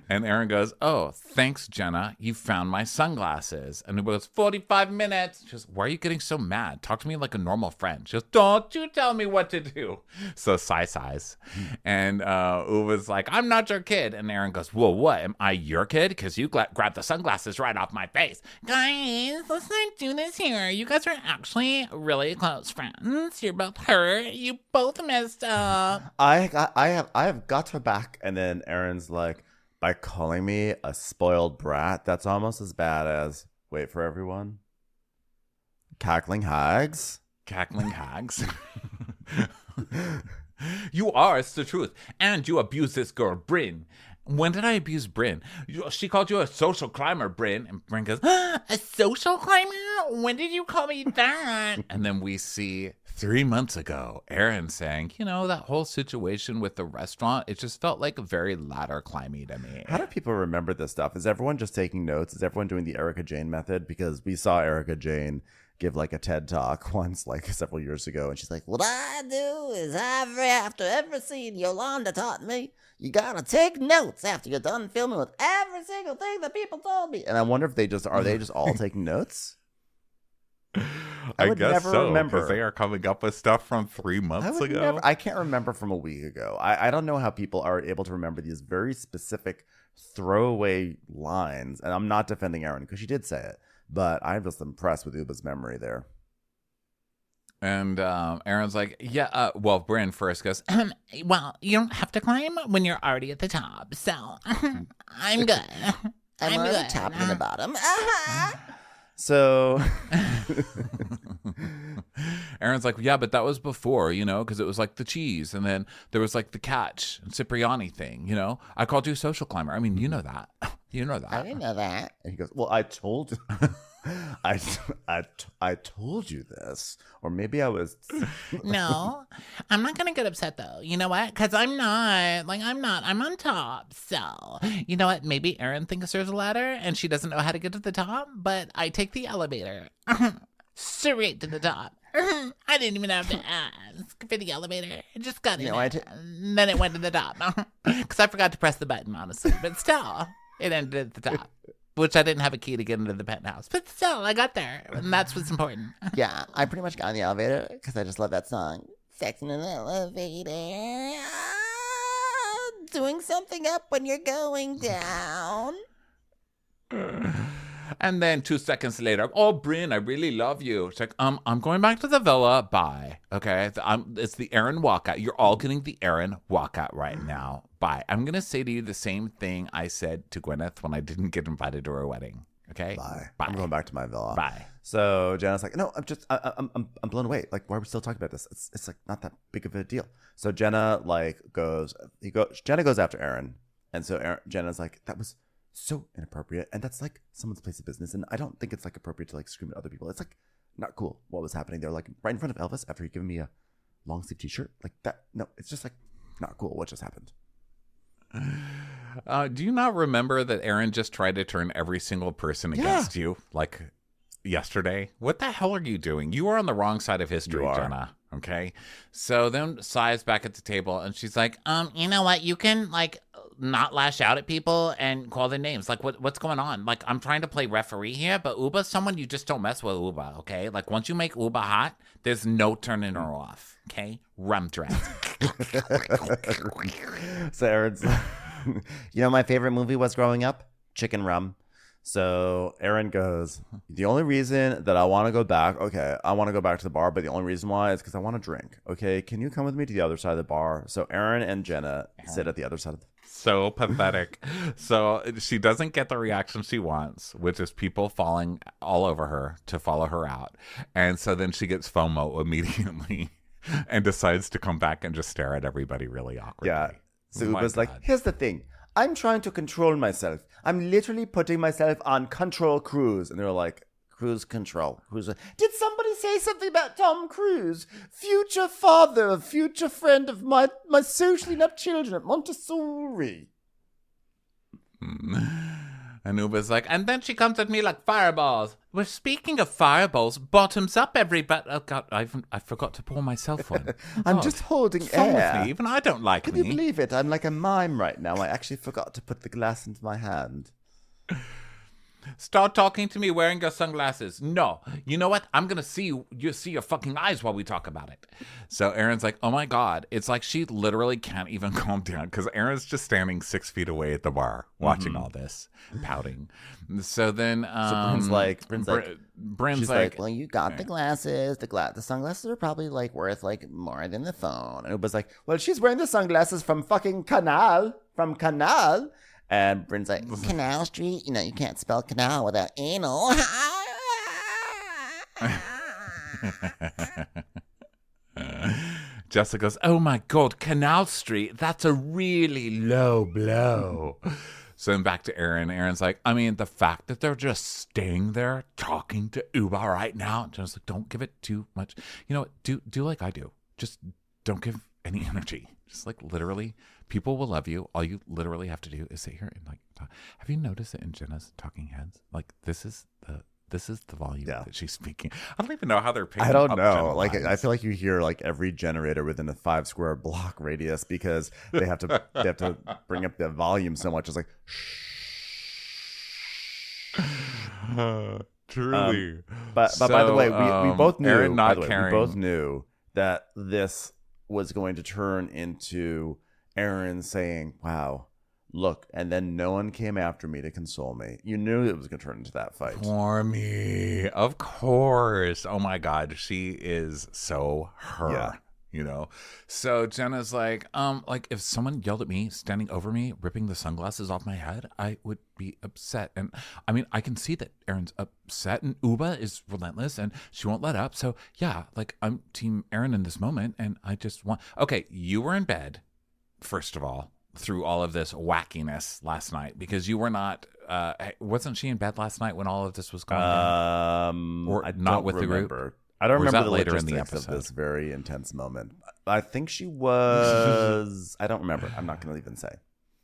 And Erin goes, oh, thanks, Jenna. You found my sunglasses. And it was 45 minutes. She goes, why are you getting so mad? Talk to me like a normal friend. She goes, don't you tell me what to do. So sighs. And Ubah's like, I'm not your kid. And Erin goes, whoa, what? Am I your kid? Because you grabbed the sunglasses right off my face. Guys, let's not do this here. You guys are actually really close friends. You're both hurt. You both messed up. I have got her back. And then Erin's like, by calling me a spoiled brat, that's almost as bad as, wait for everyone, cackling hags. Cackling hags. You are, it's the truth. And you abuse this girl, Bryn. When did I abuse Bryn? She called you a social climber, Bryn. And Bryn goes, a social climber? When did you call me that? And then we see 3 months ago, Erin saying, that whole situation with the restaurant, it just felt like a very ladder climby to me. How do people remember this stuff? Is everyone just taking notes? Is everyone doing the Erica Jane method? Because we saw Erica Jane give like a TED talk once, like several years ago. And she's like, What I do is after every scene Yolanda taught me, you gotta take notes after you're done filming with every single thing that people told me. and I wonder if they just all taking notes? I would guess never so, remember. because they are coming up with stuff from 3 months ago. I can't remember from a week ago. I don't know how people are able to remember these very specific throwaway lines. And I'm not defending Erin because she did say it, but I'm just impressed with Ubah's memory there. And Erin's like, yeah, well, Bryn first goes, Well, you don't have to climb when you're already at the top, so I'm good. I'm already good. top and the bottom. So Erin's like, yeah, but that was before, because it was like the cheese. And then there was like the catch and Cipriani thing, I called you a social climber. I mean, you know that. You know that. I didn't know that. and he goes, well, I told I told you this, or maybe I was. No, I'm not going to get upset though. You know what? Because I'm on top. So, you know what? Maybe Erin thinks there's a ladder and she doesn't know how to get to the top, but I take the elevator straight to the top. I didn't even have to ask for the elevator. It just got in and then it went to the top. Because I forgot to press the button, honestly. But still, it ended at the top. Which I didn't have a key to get into the penthouse. But still, I got there. And that's what's important. Yeah, I pretty much got in the elevator because I just love that song. sex in an elevator. Doing something up when you're going down. And then 2 seconds later, oh, Bryn, I really love you. It's like, I'm going back to the villa. Bye. Okay. It's the Erin walkout. You're all getting the Erin walkout right now. Bye. I'm going to say to you the same thing I said to Gwyneth when I didn't get invited to her wedding. Okay. Bye. Bye. I'm going back to my villa. Bye. So Jenna's like, no, I'm blown away. Like, why are we still talking about this? It's like not that big of a deal. So Jenna Jenna goes after Erin. And so Jenna's like, that was so inappropriate, and that's like someone's place of business, and I don't think it's like appropriate to like scream at other people. It's like not cool what was happening there, like right in front of Elvis after he given me a long sleeve t-shirt like that. No, it's just like not cool what just happened. Do you not remember that Erin just tried to turn every single person against you like yesterday? What the hell are you doing? You are on the wrong side of history, Jenna. Okay, so then Sai's back at the table and she's like, you know what? You can like not lash out at people and call their names. Like, what's going on? Like, I'm trying to play referee here, but Ubah's someone you just don't mess with. Ubah, okay? Like, once you make Ubah hot, there's no turning her off. Okay, rum dress. So Erin's, you know, my favorite movie was growing up, Chicken Rum. So Erin goes, the only reason that I want to go back, I want to go back to the bar, but the only reason why is because I want to drink. Okay, can you come with me to the other side of the bar? So Erin and Jenna sit at the other side of the so pathetic. So she doesn't get the reaction she wants, which is people falling all over her to follow her out. And so then she gets FOMO immediately and decides to come back and just stare at everybody really awkwardly. Yeah. So Ubah's like, here's the thing. I'm trying to control myself. I'm literally putting myself on control cruise. And they're like, cruise control. Did somebody say something about Tom Cruise? Future father, future friend of my socially inept children at Montessori. And Ubah's like, And then she comes at me like fireballs. Well, speaking of fireballs, bottoms up, everybody. Oh, God, I forgot to pour myself one. I'm just holding what's wrong air. with me? Even I don't like Can me. you believe it? I'm like a mime right now. I actually forgot to put the glass into my hand. Start talking to me wearing your sunglasses. No. You know what? I'm going to see you see your fucking eyes while we talk about it. So Erin's like, oh my God. It's like she literally can't even calm down because Erin's just standing 6 feet away at the bar watching all this, pouting. So then Bryn's like, Bryn's like, well, you got the glasses. The sunglasses are probably like worth like more than the phone. and Ubah's like, well, she's wearing the sunglasses from fucking Canal. And Bryn's like, Canal Street, you know, you can't spell canal without anal. Jessica goes, oh my God, Canal Street. That's a really low blow. So then back to Erin. Erin's like, I mean, the fact that they're just staying there talking to Ubah right now. And Jenna's like, don't give it too much. You know what? Do like I do. Just don't give any energy. Just like literally, people will love you. All you literally have to do is sit here and like talk. Have you noticed it in Jenna's talking heads? Like this is the volume that she's speaking. I don't even know how they're picking up. I don't know. Jenna Like lines. I feel like you hear like every generator within a 5 square block radius because they have to bring up the volume so much. It's like truly. But by the way, we both knew. Erin not by the way, caring. we both knew that this was going to turn into Erin saying, "Wow, look," and then no one came after me to console me. You knew it was going to turn into that fight. For me, of course. Oh my God, she is so her. Yeah. You know, so Jenna's like if someone yelled at me standing over me, ripping the sunglasses off my head, I would be upset. And I mean, I can see that Erin's upset, and Ubah is relentless, and she won't let up. So yeah, like I'm team Erin in this moment, and I just want. Okay, you were in bed, first of all, through all of this wackiness last night because you were not. Wasn't she in bed last night when all of this was going on? Or I not don't with the remember. group? I don't Or was remember that the later in the logistics of episode? this very intense moment. I think she was. I don't remember. I'm not going to even say.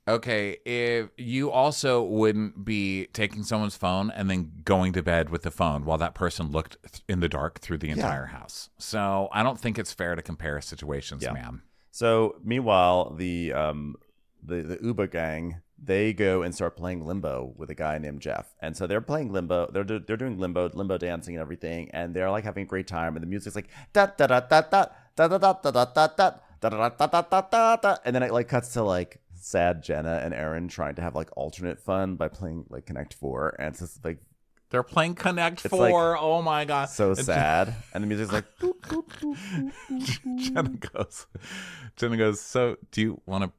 Okay, if you also wouldn't be taking someone's phone and then going to bed with the phone while that person looked in the dark through the entire house. So I don't think it's fair to compare situations, ma'am. So meanwhile, the Ubah gang, they go and start playing limbo with a guy named Jeff. And so they're playing limbo. They're doing limbo dancing and everything. And they're like having a great time. And the music's like da da da da da da da da da da da da da da da da da. And then it like cuts to like sad Jenna and Erin trying to have like alternate fun by playing like Connect Four. And it's just like They're playing Connect It's 4. like Oh my god. so sad. And the music's like Jenna goes, so do you want to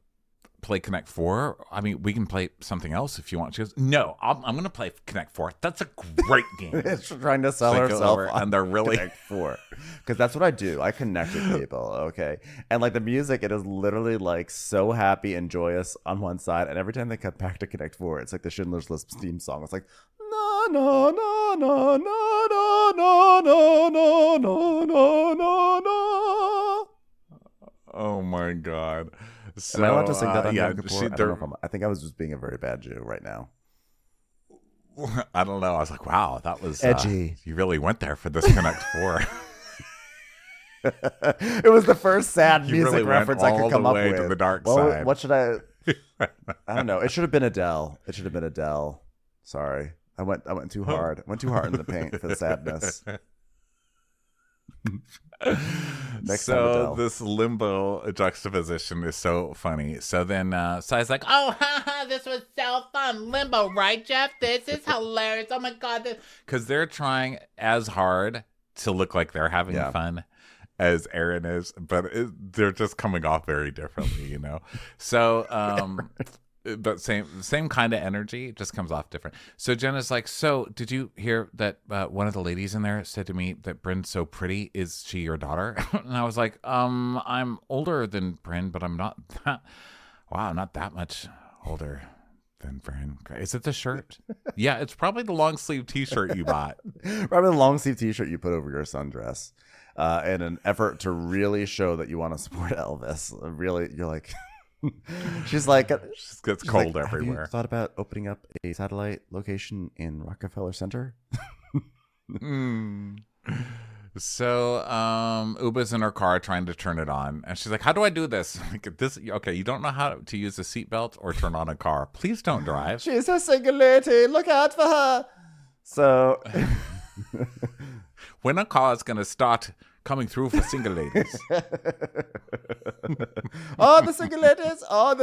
play Connect 4? I mean, we can play something else if you want. She goes, no, I'm going to play Connect 4. That's a great game. it's trying to sell They go herself over, on and they're really Connect Four, because that's what I do. I connect with people, okay? And like the music, it is literally like so happy and joyous on one side, and every time they cut back to Connect Four, it's like the Schindler's List theme song. It's like no no no no no no no no no no no no no. Oh my god. So, Am I allowed to sing that on yeah, Yom Kippur? I think I was just being a very bad Jew right now. I don't know. I was like, wow, that was Edgy. You really went there for this Connect 4. It was the first sad You music really went reference I all could the come up way with. to the dark Well, side. what should I don't know. It should have been Adele. Sorry. I went too hard. I went too hard in the paint for the sadness. Next time, So Adele. this limbo juxtaposition is so funny. So then Sai's like, Oh, haha, this was so fun. Limbo, right, Jeff? This is hilarious. Oh my god. because they're trying as hard to look like they're having Yeah. fun as Erin is, but they're just coming off very differently, you know? So, but same kind of energy, just comes off different. So Jenna's like, so did you hear that one of the ladies in there said to me that Bryn's so pretty? Is she your daughter? And I was like, I'm older than Bryn, but I'm not not that much older than Bryn. Is it the shirt? Yeah, it's probably the long sleeve t-shirt you bought. Probably the long sleeve t-shirt you put over your sundress in an effort to really show that you want to support Elvis. Really, you're like... She's like, It gets cold like, everywhere. Have you thought about opening up a satellite location in Rockefeller Center? So Ubah's in her car trying to turn it on, and she's like, how do I do this? Like, this okay, you don't know how to use a seatbelt or turn on a car. Please don't drive. She's a single lady. Look out for her. So When a car is going to start coming through for single ladies? all the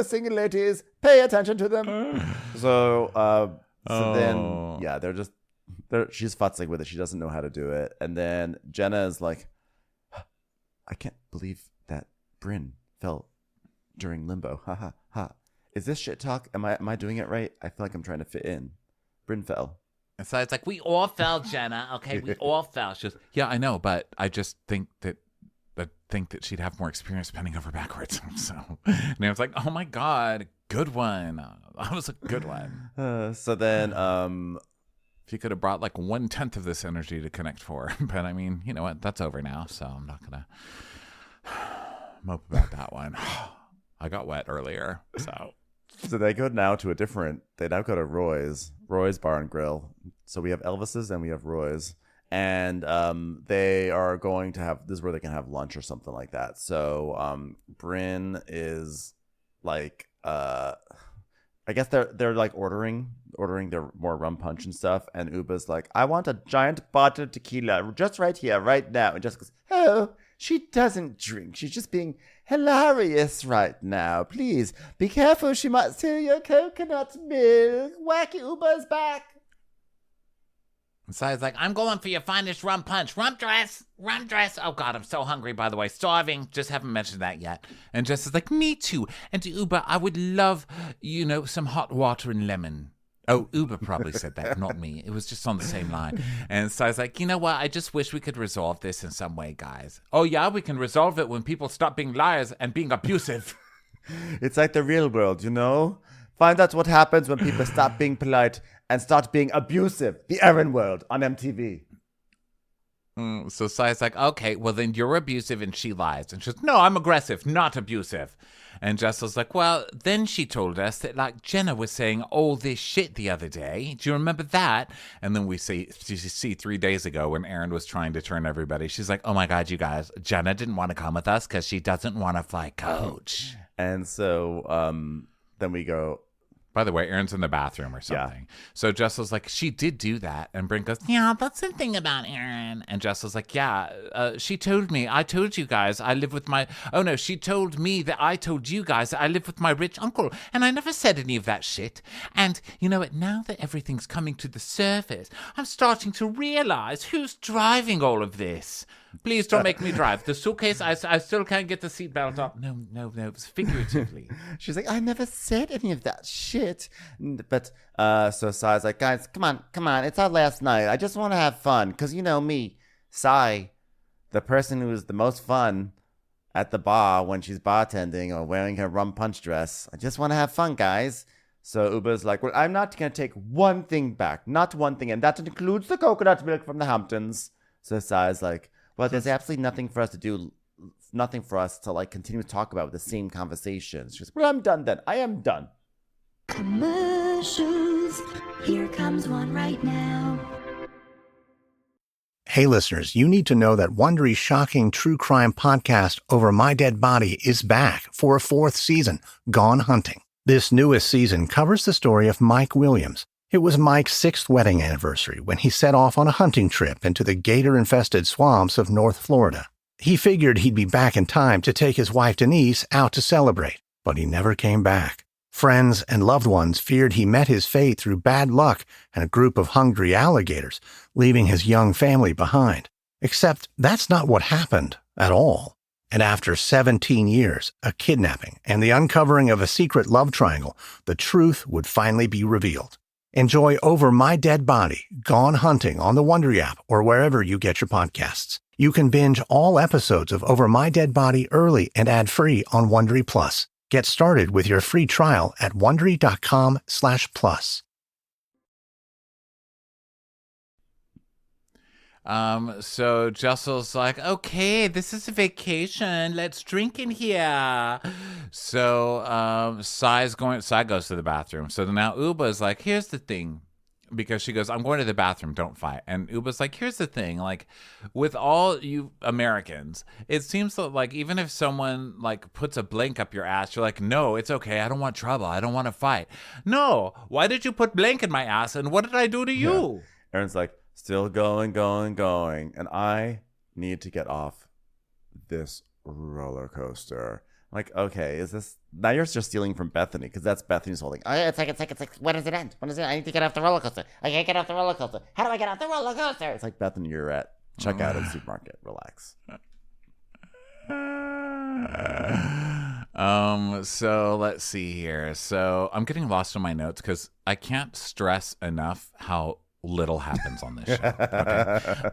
single ladies, pay attention to them. So then, yeah, she's futzing with it. She doesn't know how to do it. And then Jenna is like, I can't believe that Bryn fell during limbo. Ha ha ha. Is this shit talk? Am I doing it right? I feel like I'm trying to fit in. Bryn fell. And so it's like, we all fell, Jenna. Okay, we all fell. She goes, yeah, I know, but I just think that she'd have more experience bending over backwards. So, and I was like, oh my god, good one. That was a good one. So then, She could have brought like 1/10 of this energy to Connect 4. But I mean, you know what? That's over now, so I'm not gonna mope about that one. I got wet earlier, so. So they go now to they now go to Roy's Bar and Grill. So we have Elvis's and we have Roy's. And they are going to have, this is where they can have lunch or something like that. So Bryn is like, I guess they're like ordering their more rum punch and stuff. And Ubah's like, I want a giant bottle of tequila just right here, right now. And just goes, oh, she doesn't drink. She's just being hilarious right now. Please be careful. She might steal your coconut milk. Wacky Ubah's back. And Sai's like, I'm going for your finest rum punch. Rum dress. Oh, God, I'm so hungry, by the way. Starving. Just haven't mentioned that yet. And Jess is like, me too. And to Ubah, I would love, some hot water and lemon. Oh, Ubah probably said that, not me. It was just on the same line. And Sai's like, you know what? I just wish we could resolve this in some way, guys. Oh, yeah, we can resolve it when people stop being liars and being abusive. It's like the real world, you know? Find out what happens when people stop being polite and start being abusive. The Erin world on MTV. So Sai's like, okay, well, then you're abusive and she lies. And she's no, I'm aggressive, not abusive. And Jessel's like, well, then she told us that, like, Jenna was saying all this shit the other day. Do you remember that? And then we see 3 days ago when Erin was trying to turn everybody. She's like, oh, my God, you guys, Jenna didn't want to come with us because she doesn't want to fly coach. And so then we go, By the way, Erin's in the bathroom or something. So Jessel's like, she did do that. And Bryn goes, Yeah, that's the thing about Erin. and Jessel's like, yeah, she told me. I told you guys I live with my... Oh, no, she told me that I told you guys that I live with my rich uncle. And I never said any of that shit. And you know what? Now that everything's coming to the surface, I'm starting to realize who's driving all of this. Please don't make me drive. The suitcase, I still can't get the seatbelt up. No, it was figuratively. She's like, I never said any of that shit. But so Sai's like, guys, come on. It's our last night. I just want to have fun. Because you know me, Sai, the person who is the most fun at the bar when she's bartending or wearing her rum punch dress. I just want to have fun, guys. So Ubah's like, well, I'm not going to take one thing back. Not one thing. And that includes the coconut milk from the Hamptons. So Sai's like, well, there's absolutely nothing for us to do, nothing for us to like continue to talk about with the same conversations. She's like, well, I'm done then. I am done. Commercials. Here comes one right now. Hey listeners, you need to know that Wondery's shocking true crime podcast, Over My Dead Body, is back for a 4th season, Gone Hunting. This newest season covers the story of Mike Williams. It was Mike's 6th wedding anniversary when he set off on a hunting trip into the gator-infested swamps of North Florida. He figured he'd be back in time to take his wife Denise out to celebrate, but he never came back. Friends and loved ones feared he met his fate through bad luck and a group of hungry alligators, leaving his young family behind. Except that's not what happened at all. And after 17 years, a kidnapping, and the uncovering of a secret love triangle, the truth would finally be revealed. Enjoy Over My Dead Body, Gone Hunting on the Wondery app or wherever you get your podcasts. You can binge all episodes of Over My Dead Body early and ad-free on Wondery Plus. Get started with your free trial at Wondery.com/plus. So Jessel's like, okay, this is a vacation. Let's drink in here. So Sai goes to the bathroom. So now Ubah's like, here's the thing. Because she goes, I'm going to the bathroom, don't fight. And Ubah's like, here's the thing. Like, with all you Americans, it seems like even if someone like puts a blank up your ass, you're like, no, it's okay. I don't want trouble. I don't want to fight. No, why did you put blank in my ass? And what did I do to you? Erin's like, still going. And I need to get off this roller coaster. Like, okay, is this... Now you're just stealing from Bethany, because that's Bethany's holding. Oh, yeah, it's like, when does it end? When does it end? I need to get off the roller coaster. I can't get off the roller coaster. How do I get off the roller coaster? It's like Bethany, you're at checkout in the supermarket. Relax. So let's see here. So I'm getting lost in my notes because I can't stress enough how little happens on this show.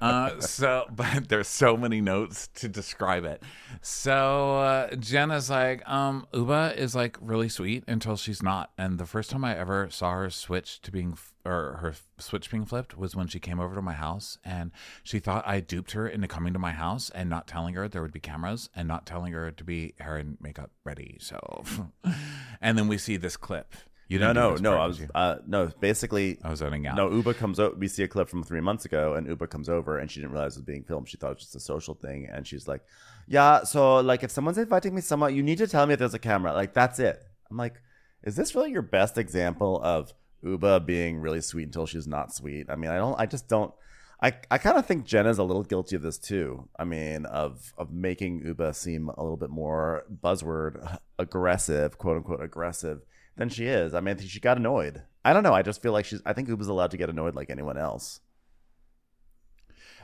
Okay? But there's so many notes to describe it. So Jenna's like, Ubah is like really sweet until she's not. And the first time I ever saw her switch to being, or her switch being flipped, was when she came over to my house and she thought I duped her into coming to my house and not telling her there would be cameras and not telling her to be hair and makeup ready. So, and then we see this clip. You didn't basically, I was zoning out. No, Ubah comes over. We see a clip from 3 months ago, and Ubah comes over, and she didn't realize it was being filmed. She thought it was just a social thing, and she's like, "Yeah, so like if someone's inviting me somewhere, you need to tell me if there's a camera. Like that's it." I'm like, "Is this really your best example of Ubah being really sweet until she's not sweet?" I mean, I kind of think Jenna's a little guilty of this too. I mean, of making Ubah seem a little bit more buzzword aggressive, quote unquote aggressive, than she is. I mean, I think she got annoyed. I don't know. I just feel like I think Ubah's allowed to get annoyed like anyone else.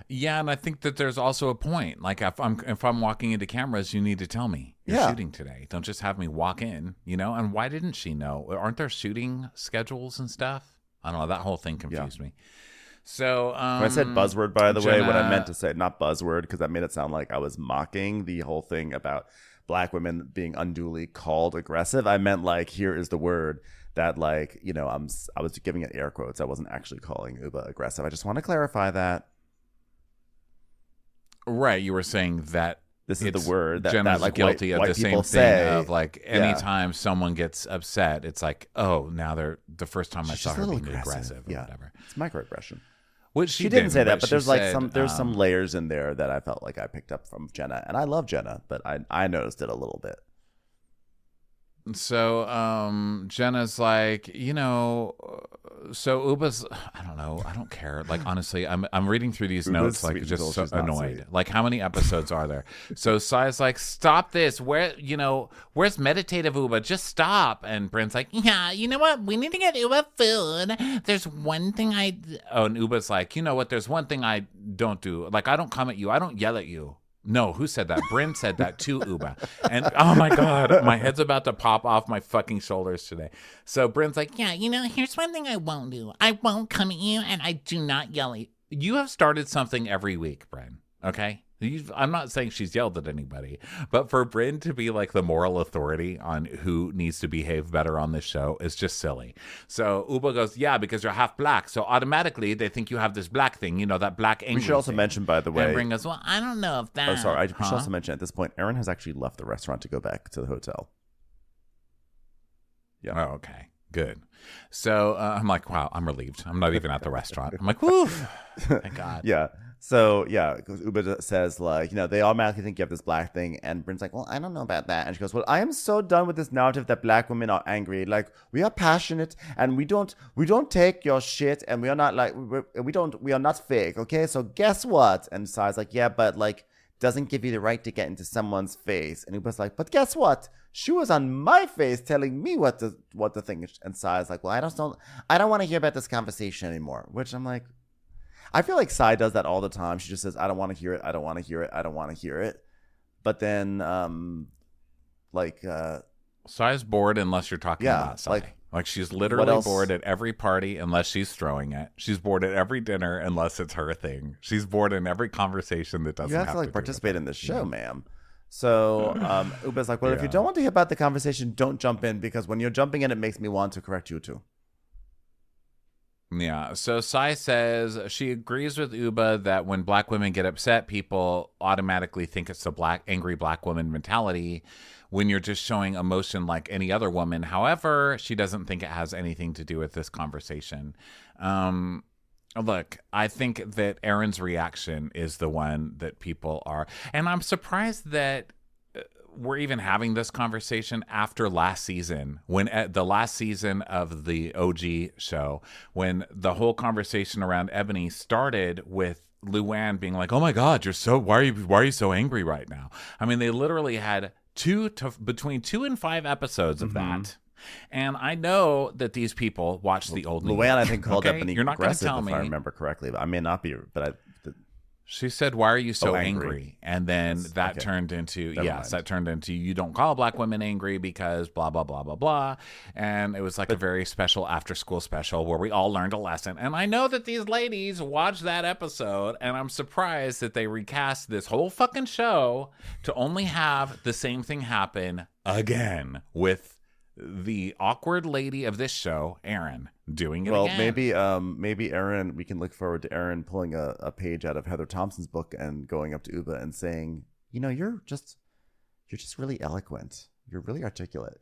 Yeah, and I think that there's also a point. Like if I'm walking into cameras, you need to tell me you're shooting today. Don't just have me walk in, you know? And why didn't she know? Aren't there shooting schedules and stuff? I don't know. That whole thing confused me. So when I said buzzword, by the way, what I meant to say, not buzzword, because that made it sound like I was mocking the whole thing about Black women being unduly called aggressive. I meant like, here is the word that, like, you know, I was giving it air quotes. I wasn't actually calling Ubah aggressive. I just want to clarify that. Right, you were saying that this is the word that Jenna's like guilty white of the same thing say, of like anytime someone gets upset, it's like, oh, now they're the first time I saw her being aggressive or whatever. It's microaggression. Which she didn't say that, but there's like some layers in there that I felt like I picked up from Jenna, and I love Jenna, but I noticed it a little bit. So Jenna's like, so Ubah's, I don't know, I don't care. Like, honestly, I'm reading through these notes, like, sweet just until so she's not annoyed. sweet. Like, how many episodes are there? So Sai's like, stop this. Where's meditative Ubah? Just stop. And Bryn's like, Yeah, you know what? We need to get Ubah food. There's one thing oh, and Ubah's like, you know what? There's one thing I don't do. Like, I don't come at you. I don't yell at you. No, who said that? Bryn said that to Ubah. And oh my God, my head's about to pop off my fucking shoulders today. So Bryn's like, Yeah, here's one thing I won't do. I won't come at you, and I do not yell at you. you have started something every week, Bryn. Okay? I'm not saying she's yelled at anybody, but for Bryn to be like the moral authority on who needs to behave better on this show is just silly. So Ubah goes, yeah, because you're half black. So automatically they think you have this black thing, that black angry We should also thing. mention, by the way. And Bryn goes, Well, I don't know if that. Oh, sorry. We should also mention at this point, Erin has actually left the restaurant to go back to the hotel. Yeah. Oh, okay. Good. So I'm like, wow, I'm relieved. I'm not even at the restaurant. I'm like, whoo, thank God. Yeah. So, yeah, because Ubah says, like, they automatically think you have this black thing. And Bryn's like, well, I don't know about that. And she goes, well, I am so done with this narrative that black women are angry. Like, we are passionate and we don't take your shit. And we are not like, we are not fake. Okay. So guess what? And Sai's like, yeah, but like, doesn't give you the right to get into someone's face. And Ubah's like, but guess what? She was on my face telling me what the thing is. And Sai's like, well, I don't want to hear about this conversation anymore. Which I'm like, I feel like Sai does that all the time. She just says, I don't want to hear it. I don't want to hear it. I don't want to hear it. But then, Sai's bored unless you're talking about Sai. Like she's literally bored at every party unless she's throwing it. She's bored at every dinner unless it's her thing. She's bored in every conversation that doesn't you have to like participate in the show, ma'am. So Ubah's like, well, if you don't want to hear about the conversation, don't jump in, because when you're jumping in, it makes me want to correct you too. Yeah. So Sai says she agrees with Ubah that when black women get upset, people automatically think it's the angry black woman mentality when you're just showing emotion like any other woman. However, she doesn't think it has anything to do with this conversation. Look, I think that Erin's reaction is the one that people are, and I'm surprised that we're even having this conversation after last season, when at the last season of the OG show, when the whole conversation around Ebony started with Luann being like, "Oh my God, why are you so angry right now?" I mean, they literally had between 2 and 5 episodes of that. And I know that these people watch the old Luann, I think, called Ebony You're not going to aggressive, tell if me. I remember correctly. But I may not be, but She said, "Why are you so angry?" angry? And then that turned into, you don't call black women angry because blah, blah, blah, blah, blah. And it was like a very special after-school special where we all learned a lesson. And I know that these ladies watched that episode, and I'm surprised that they recast this whole fucking show to only have the same thing happen again with the awkward lady of this show, Erin, doing it again. Well, maybe Erin, we can look forward to Erin pulling a page out of Heather Thompson's book and going up to Ubah and saying, you're just really eloquent. You're really articulate.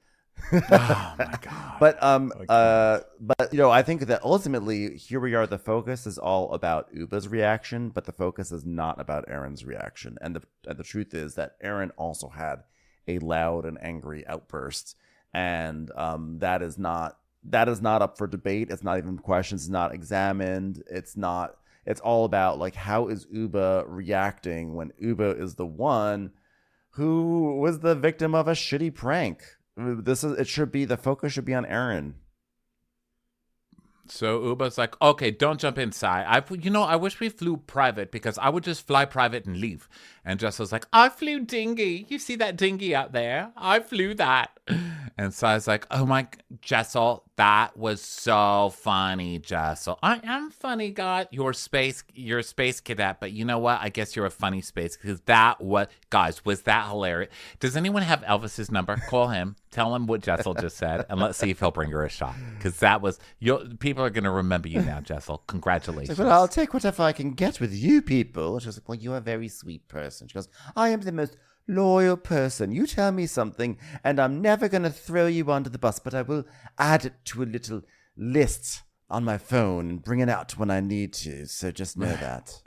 Oh my God. But I think that ultimately here we are. The focus is all about Ubah's reaction, but the focus is not about Erin's reaction. And the truth is that Erin also had a loud and angry outburst. And that is not up for debate. It's not even questions. It's not examined. It's all about like, how is Ubah reacting when Ubah is the one who was the victim of a shitty prank. The focus should be on Erin. So Ubah's like, okay, don't jump inside. I wish we flew private because I would just fly private and leave. And Jessel's like, I flew dinghy. You see that dinghy out there? I flew that. And Sai's like, oh my, Jessel, that was so funny, Jessel. I am funny, God. You're a space cadet, but you know what? I guess you're a funny space because was that hilarious? Does anyone have Elvis's number? Call him. Tell him what Jessel just said, and let's see if he'll bring her a shot. Because people are going to remember you now, Jessel. Congratulations. Like, well, I'll take whatever I can get with you people. She was like, well, you're a very sweet person. She goes, I am the most loyal person. You tell me something, and I'm never going to throw you under the bus, but I will add it to a little list on my phone and bring it out when I need to. So just know that.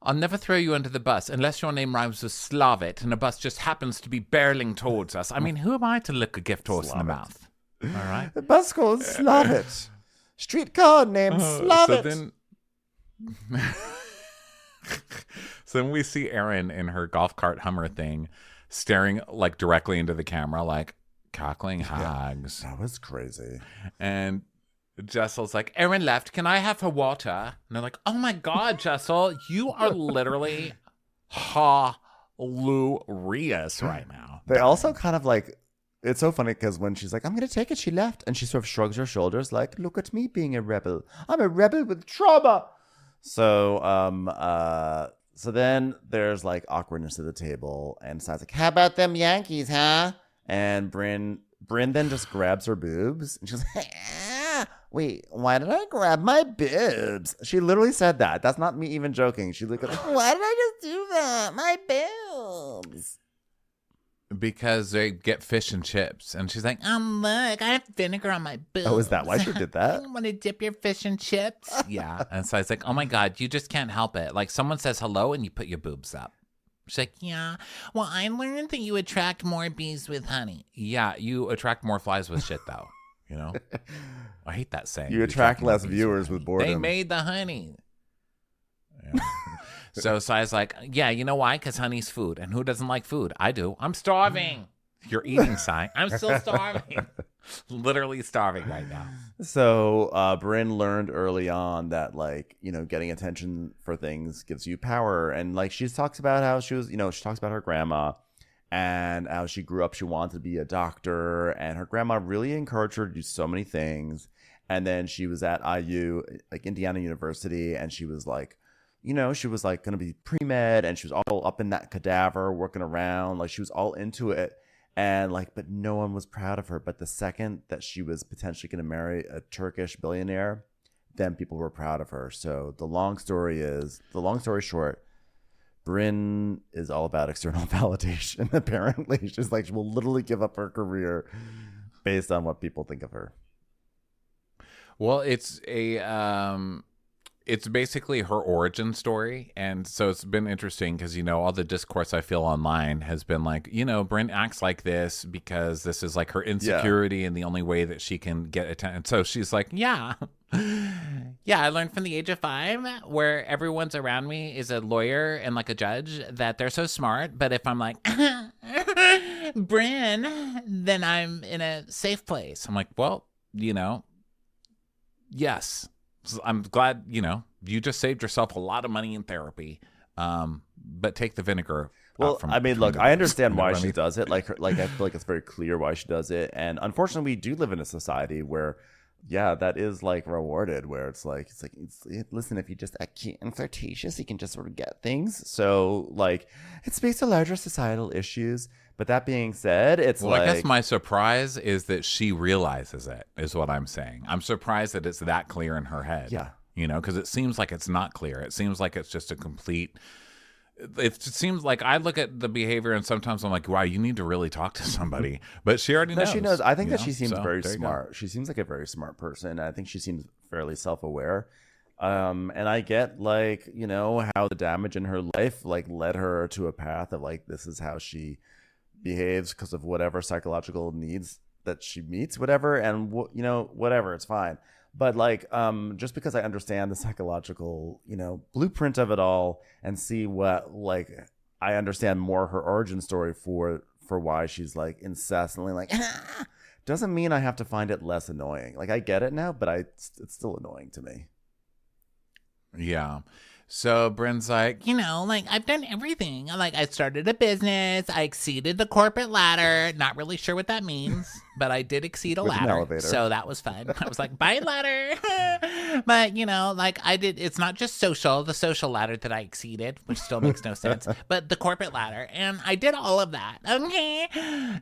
I'll never throw you under the bus unless your name rhymes with Slavit and a bus just happens to be barreling towards us. I mean, who am I to look a gift horse in the mouth? All right. The bus called Slavit. Streetcar named Slavit. So then we see Erin in her golf cart Hummer thing, staring like directly into the camera, like cackling hags. That was crazy. And Jessel's like, Erin left. Can I have her water? And they're like, oh my God, Jessel, you are literally hilarious right now. They also kind of like, it's so funny because when she's like, I'm going to take it, she left. And she sort of shrugs her shoulders like, look at me being a rebel. I'm a rebel with trauma. So, so then there's like awkwardness at the table. And Si's like, how about them Yankees, huh? And Bryn then just grabs her boobs. And she's like, wait, why did I grab my boobs? She literally said that. That's not me even joking. She looked like, Why did I just do that? My boobs. Because they get fish and chips. And she's like, Look, I have vinegar on my boobs. oh, is that why she did that? Want to dip your fish and chips? yeah. And so I was like, oh my God, you just can't help it. Like someone says hello and you put your boobs up. She's like, Yeah. Well, I learned that you attract more bees with honey. yeah, you attract more flies with shit though. You know? I hate that saying. You attract more less bees viewers honey. with boredom. They made the honey. Yeah. So Sai's like, yeah, you know why? Because honey's food. And who doesn't like food? I do. I'm starving. You're eating, Sai. I'm still starving. Literally starving right now. So Bryn learned early on that, like, you know, getting attention for things gives you power. And like she talks about how she was, you know, she talks about her grandma and how she grew up, she wanted to be a doctor. And her grandma really encouraged her to do so many things. And then she was at IU, like Indiana University, and she was like, you know, she was like going to be pre-med and she was all up in that cadaver working around. Like she was all into it. And like, but no one was proud of her. But the second that she was potentially going to marry a Turkish billionaire, then people were proud of her. So the long story short, Bryn is all about external validation. Apparently, she's like, she will literally give up her career based on what people think of her. Well, it's basically her origin story. And so it's been interesting because, you know, all the discourse I feel online has been like, you know, Bryn acts like this because this is like her insecurity and the only way that she can get attention. So she's like, yeah, I learned from the age of 5 where everyone's around me is a lawyer and like a judge that they're so smart. But if I'm like, Bryn, then I'm in a safe place. I'm like, well, you know, yes. I'm glad, you know, you just saved yourself a lot of money in therapy, but take the vinegar. Well, from, I mean, look, the I understand why I she mean? does it. Like I feel like it's very clear why she does it. And unfortunately, we do live in a society where, yeah, that is like rewarded. Where listen, if you just act cute and flirtatious, you can just sort of get things. So like, it speaks to larger societal issues. But that being said, it's well, like, I guess my surprise is that she realizes it, is what I'm saying. I'm surprised that it's that clear in her head. Yeah. You know, because it seems like it's not clear. It seems like it's just a complete. It seems like I look at the behavior and sometimes I'm like, wow, you need to really talk to somebody. But she already knows. She knows. I think that she know? seems So, very there you go. smart. She seems like a very smart person. I think she seems fairly self-aware. And I get like, you know, how the damage in her life like led her to a path of like, this is how she behaves because of whatever psychological needs that she meets, whatever. And, you know, whatever, it's fine. But like, just because I understand the psychological, you know, blueprint of it all and see what, like, I understand more her origin story for why she's like incessantly like, doesn't mean I have to find it less annoying. Like I get it now, but it's still annoying to me. Yeah. So Bryn's like, You know, like I've done everything. Like I started a business. I exceeded the corporate ladder. Not really sure what that means, but I did exceed a With an ladder. elevator. So that was fun. I was like, bye ladder. But you know, like I did, it's not just the social ladder that I exceeded, which still makes no sense, but the corporate ladder. And I did all of that. Okay.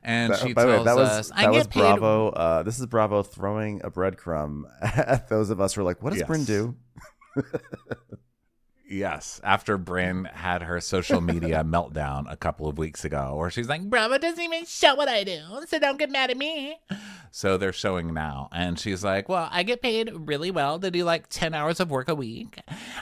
and she By the way, tells us, that was get paid- Bravo. This is Bravo throwing a breadcrumb at those of us who are like, what does Yes. Bryn do? Yes, after Bryn had her social media meltdown a couple of weeks ago, where she's like, Bravo doesn't even show what I do, so don't get mad at me. so they're showing now. And she's like, well, I get paid really well to do like 10 hours of work a week.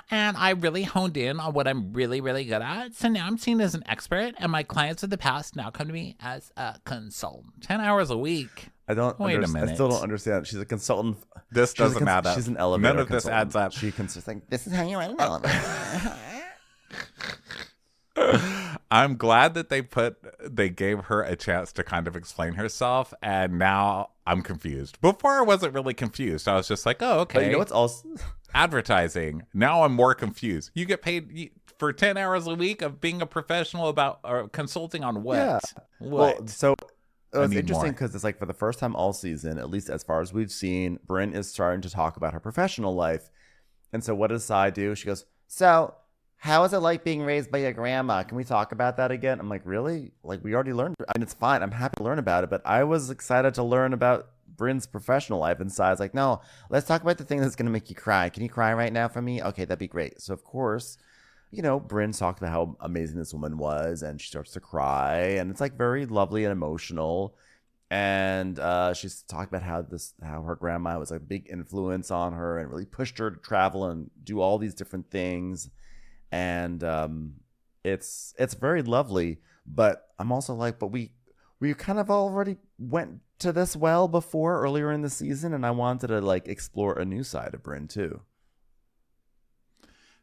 And I really honed in on what I'm really, really good at. So now I'm seen as an expert, and my clients of the past now come to me as a consultant. 10 hours a week. I don't. Wait a minute. I still don't understand. She's a consultant. This doesn't add up. She's an elevator. None of this adds up. She can just like, This is how you run an elevator. I'm glad that they gave her a chance to kind of explain herself, and now I'm confused. Before I wasn't really confused. I was just like, oh, okay. But you know what's also advertising. Now I'm more confused. You get paid for 10 hours a week of being a professional about or consulting on what? Yeah. What? Well, so it's need interesting more. because it's like for the first time all season, at least as far as we've seen, Bryn is starting to talk about her professional life. And so what does Sai do? She goes, so how is it like being raised by your grandma? Can we talk about that again? I'm like, really? Like, we already learned. I mean, it's fine. I'm happy to learn about it. But I was excited to learn about Bryn's professional life. And Sai's like, no, let's talk about the thing that's going to make you cry. Can you cry right now for me? Okay, that'd be great. So, of course, you know, Bryn talked about how amazing this woman was. And she starts to cry. And it's like very lovely and emotional. And she's talking about how her grandma was a big influence on her and really pushed her to travel and do all these different things. And it's very lovely, but I'm also like, but we kind of already went to this well before earlier in the season, and I wanted to like explore a new side of Bryn too.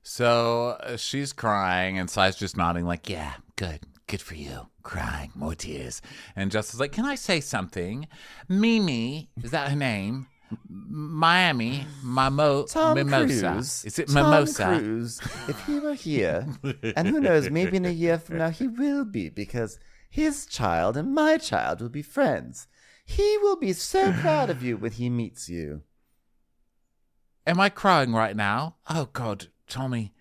So she's crying, and Sai's just nodding like, yeah, good for you. Crying, more tears. And Jess is like, can I say something? Mimi, is that her name? Miami, Tom Mimosa. Cruise. Is it Tom Mimosa? Cruise, if he were here, and who knows, maybe in a year from now he will be, because his child and my child will be friends. He will be so proud of you when he meets you. Am I crying right now? Oh, God, Tommy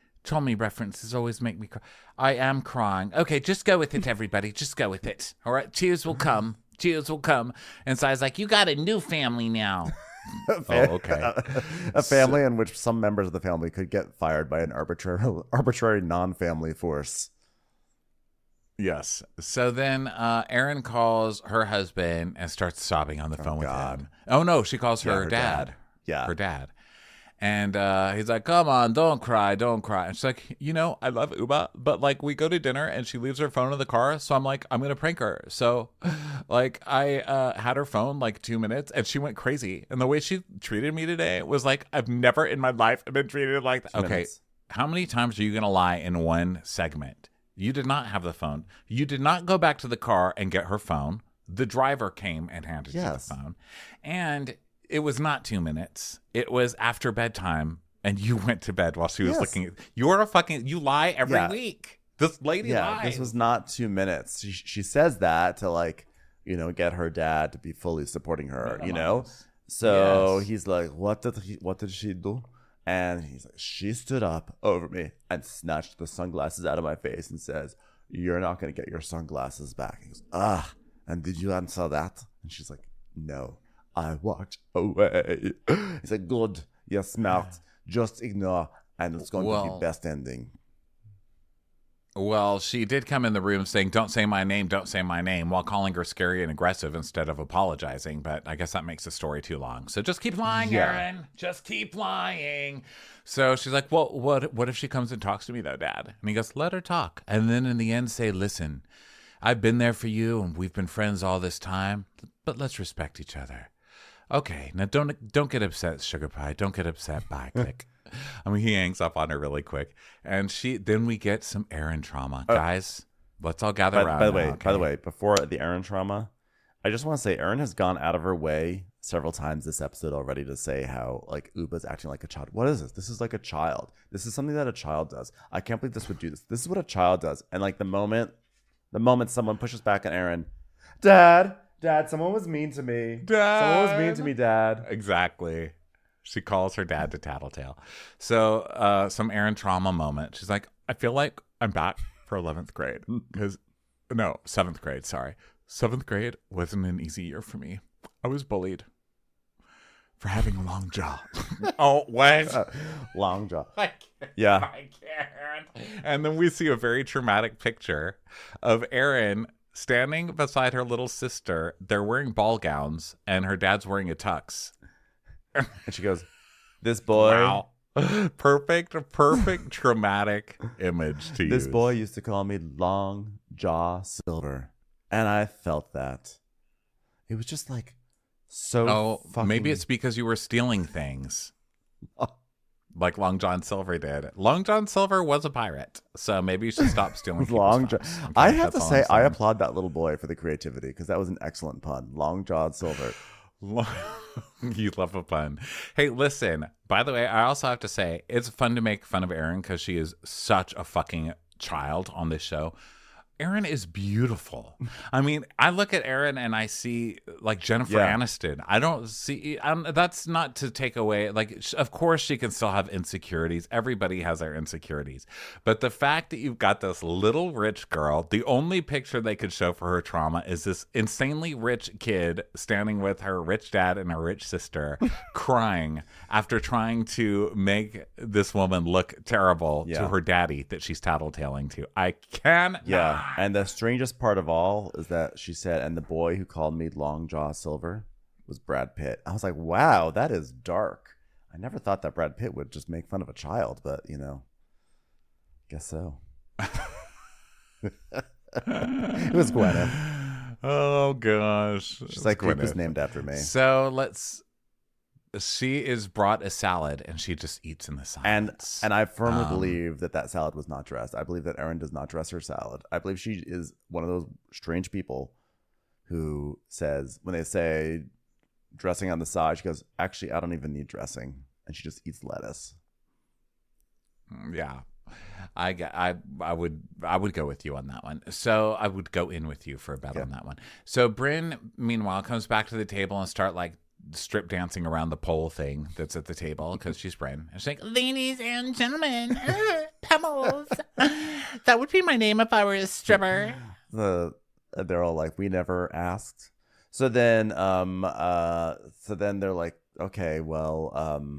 references always make me cry. I am crying. Okay, just go with it, everybody. Just go with it. All right, tears will come. Tears will come. And Sai's like, you got a new family now. Oh, okay. A family in which some members of the family could get fired by an arbitrary non-family force. Yes. So then Erin calls her husband and starts sobbing on the phone with him. Oh, no, she calls her dad. Yeah. Her dad. And he's like, come on, don't cry. And she's like, I love Ubah, but like we go to dinner and she leaves her phone in the car. So I'm like, I'm going to prank her. So like I had her phone like 2 minutes and she went crazy. And the way she treated me today was like, I've never in my life been treated like that. Okay. How many times are you going to lie in one segment? You did not have the phone. You did not go back to the car and get her phone. The driver came and handed you the phone. And it was not 2 minutes. It was after bedtime, and you went to bed while she was looking at you lie every week. This lady lies. This was not 2 minutes. She says that to like, get her dad to be fully supporting her, So he's like, what did she do? And he's like, she stood up over me and snatched the sunglasses out of my face and says, you're not going to get your sunglasses back. He goes, and did you answer that? And she's like, no. I walked away. He's like, good, you're smart. Just ignore, and it's going to be best ending. Well, she did come in the room saying, don't say my name, while calling her scary and aggressive instead of apologizing. But I guess that makes the story too long. So just keep lying, Erin. Just keep lying. So she's like, well, what if she comes and talks to me, though, Dad? And he goes, let her talk. And then in the end say, listen, I've been there for you, and we've been friends all this time, but let's respect each other. Okay, now don't get upset, Sugar Pie. Don't get upset. Bye, click. I mean, he hangs up on her really quick, and then we get some Erin trauma, guys. Let's all gather around. By the way, before the Erin trauma, I just want to say Erin has gone out of her way several times this episode already to say how like Ubah's acting like a child. What is this? This is like a child. This is something that a child does. I can't believe this would do this. This is what a child does. And like the moment someone pushes back on Erin, Dad, someone was mean to me. Someone was mean to me, Dad. Exactly. She calls her dad to Tattletail. So some Erin trauma moment. She's like, I feel like I'm back for 11th grade. 7th grade, sorry. 7th grade wasn't an easy year for me. I was bullied. for having a long jaw. Oh, what? Long jaw. I can't. Yeah. I can't. And then we see a very traumatic picture of Erin standing beside her little sister. They're wearing ball gowns, and her dad's wearing a tux. And she goes, this boy. Wow. Perfect traumatic image to use. This boy used to call me Long Jaw Silver. And I felt that. It was just like so fucking... maybe it's because you were stealing things. Like Long John Silver did. Long John Silver was a pirate. So maybe you should stop stealing Long John. Okay, I have to say, I applaud that little boy for the creativity because that was an excellent pun. Long John Silver. You love a pun. Hey, listen, by the way, I also have to say it's fun to make fun of Erin because she is such a fucking child on this show. Erin is beautiful. I mean, I look at Erin and I see like Jennifer Aniston. I don't see, that's not to take away, like, of course she can still have insecurities. Everybody has their insecurities. But the fact that you've got this little rich girl, the only picture they could show for her trauma is this insanely rich kid standing with her rich dad and her rich sister crying after trying to make this woman look terrible to her daddy that she's tattletaling to. I cannot. Yeah. And the strangest part of all is that she said, and the boy who called me Long Jaw Silver was Brad Pitt. I was like, wow, that is dark. I never thought that Brad Pitt would just make fun of a child, but, you know, guess so. It was Gwyneth. Oh, gosh. She's like, Gwyneth was named after me. So she is brought a salad and she just eats in the silence. And I firmly believe that salad was not dressed. I believe that Erin does not dress her salad. I believe she is one of those strange people who says, when they say dressing on the side, she goes, actually, I don't even need dressing. And she just eats lettuce. Yeah. I would go with you on that one. So I would go in with you for a bet on that one. So Bryn, meanwhile, comes back to the table and start like strip dancing around the pole thing that's at the table because she's Bryn. And she's like, ladies and gentlemen, Pebbles. That would be my name if I were a stripper. They're all like, we never asked. So then they're like, okay, well,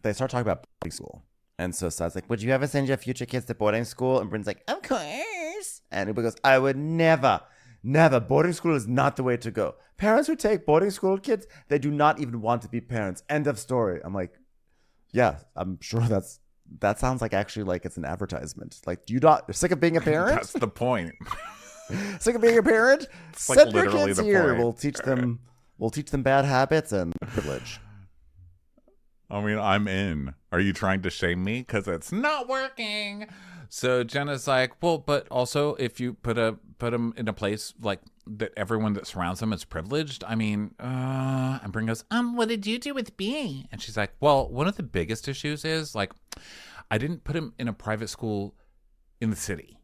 they start talking about boarding school. And so Sad's like, would you ever send your future kids to boarding school? And Bryn's like, of course. And Ubah goes, I would never. Boarding school is not the way to go. Parents who take boarding school kids, they do not even want to be parents. End of story. I'm like, yeah, I'm sure that sounds like actually like it's an advertisement. Like, you're sick of being a parent? That's the point. Sick of being a parent? Send your kids here. Point. We'll teach them bad habits and privilege. I mean, I'm in. Are you trying to shame me? Because it's not working. So Jenna's like, well, but also if you put them in a place like that, everyone that surrounds them is privileged. I mean, and Bryn goes, what did you do with B? And she's like, well, one of the biggest issues is like, I didn't put him in a private school in the city.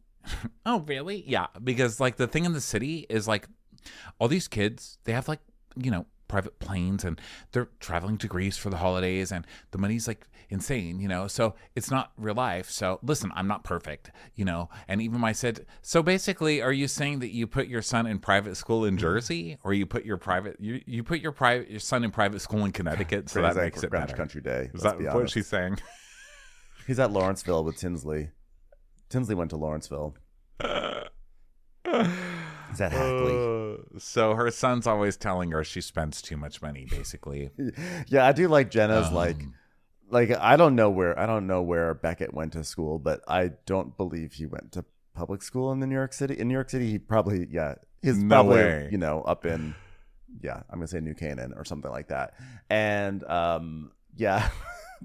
Oh, really? Yeah, because like the thing in the city is like all these kids, they have like, you know, private planes and they're traveling to Greece for the holidays and the money's like insane, you know, so it's not real life. So listen, I'm not perfect, you know. And even I said, so basically, are you saying that you put your son in private school in Jersey, or you put your son in private school in Connecticut, so that makes it better? Country Day. Is that what she's saying? He's at Lawrenceville with Tinsley. Tinsley went to Lawrenceville. Is that Hackley? So her son's always telling her she spends too much money, basically. Yeah, I do like Jenna's like I don't know where Beckett went to school, but I don't believe he went to public school in New York City. In New York City, he probably he's no probably way. You know, up in I'm gonna say New Canaan or something like that. And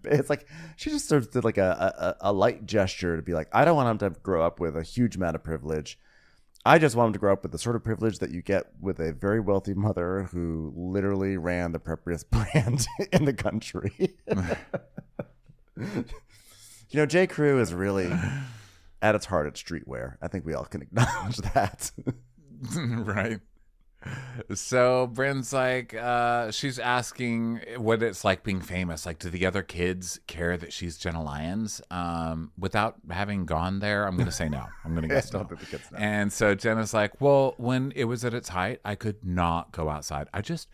it's like she just sort of did like a light gesture to be like, I don't want him to grow up with a huge amount of privilege. I just want him to grow up with the sort of privilege that you get with a very wealthy mother who literally ran the preppiest brand in the country. You know, J. Crew is really, at its heart, it's streetwear. I think we all can acknowledge that. Right. So Bryn's like, she's asking what it's like being famous. Like, do the other kids care that she's Jenna Lyons? Without having gone there, I'm going to say no. I'm going to guess no. And so Jenna's like, well, when it was at its height, I could not go outside. I just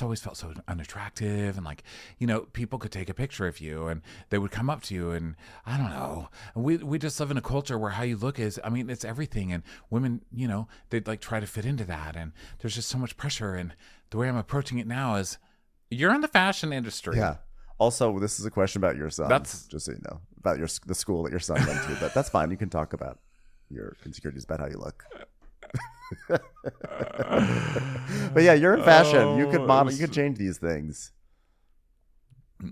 always felt so unattractive. And like, you know, people could take a picture of you and they would come up to you. And I don't know. We just live in a culture where how you look is, I mean, it's everything. And women, you know, they'd like try to fit into that. And there's just so much pressure, and the way I'm approaching it now is you're in the fashion industry. Yeah. Also, this is a question about your son. That's just so you know, about the school that your son went to. But that's fine. You can talk about your insecurities about how you look. But yeah, you're in fashion. You could model. You could change these things.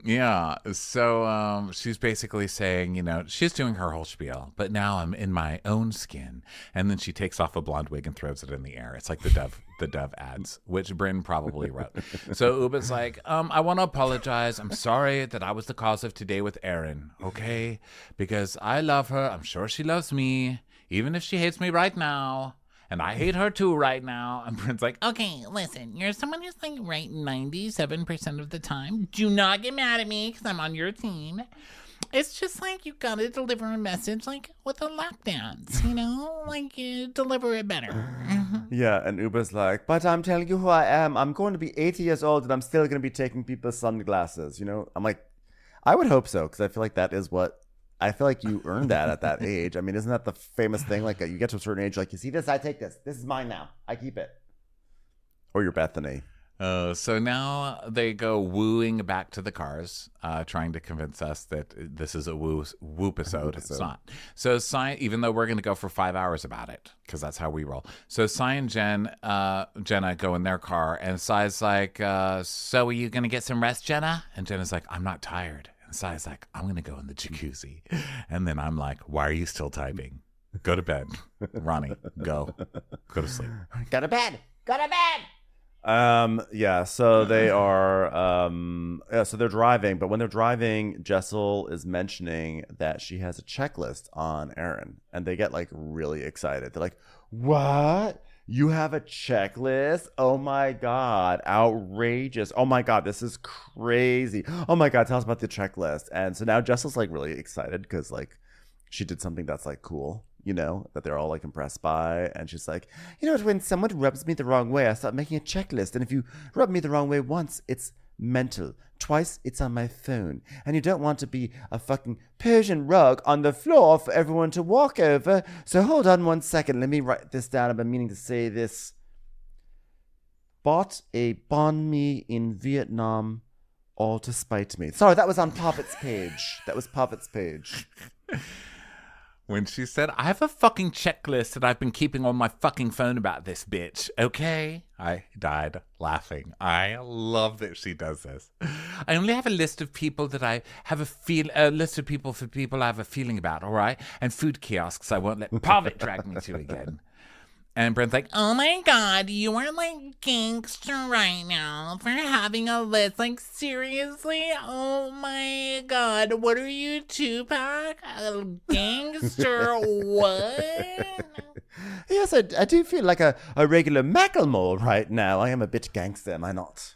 Yeah. So she's basically saying, you know, she's doing her whole spiel, but now I'm in my own skin. And then she takes off a blonde wig and throws it in the air. It's like the Dove ads, which Bryn probably wrote. So Ubah's like, I want to apologize. I'm sorry that I was the cause of today with Erin, okay? Because I love her. I'm sure she loves me, even if she hates me right now. And I hate her too right now. And Bryn's like, okay, listen, you're someone who's like right 97% of the time. Do not get mad at me because I'm on your team. It's just like you gotta deliver a message like with a lap dance, you know? Like you deliver it better. Yeah, and Ubah's like, but I'm telling you who I am. I'm going to be 80 years old and I'm still going to be taking people's sunglasses, you know? I'm like, I would hope so, because I feel like that is what I feel like you earned that at that age. I mean, isn't that the famous thing? Like, you get to a certain age, like, you see this, I take this. This is mine now. I keep it. Or you're Bethany. So now they go wooing back to the cars, trying to convince us that this is a whoop-isode. It's not. So even though we're going to go for 5 hours about it, because that's how we roll. So Cy and Jenna go in their car, and Cy's like, so are you going to get some rest, Jenna? And Jenna's like, I'm not tired. Sai's like, I'm going to go in the jacuzzi. And then I'm like, why are you still typing? Go to bed. RHONY, go. Go to sleep. Go to bed. Go to bed. Yeah, so they are, so they're driving, but when they're driving, Jessel is mentioning that she has a checklist on Erin, and they get like really excited. They're like, what? You have a checklist? Oh my God. Outrageous. Oh my God. This is crazy. Oh my God. Tell us about the checklist. And so now Jessel's like really excited because like she did something that's like cool, you know, that they're all like impressed by. And she's like, you know what? When someone rubs me the wrong way, I start making a checklist. And if you rub me the wrong way once, it's mental. Twice, it's on my phone. And you don't want to be a fucking Persian rug on the floor for everyone to walk over. So hold on 1 second. Let me write this down. I've been meaning to say this. Bought a banh mi in Vietnam, all to spite me. Sorry, that was on Parfit's page. That was Parfit's page. When she said, I have a fucking checklist that I've been keeping on my fucking phone about this bitch, okay? I died laughing. I love that she does this. I only have a list of people that I have a list of people for people I have a feeling about, all right? And food kiosks I won't let Parvit drag me to again. And Bryn's like, oh my God, you are like gangster right now for having a list. Like, seriously? Oh my God, what are you, Tupac? A gangster what? Yes, I do feel like a regular Macklemore right now. I am a bit gangster, am I not?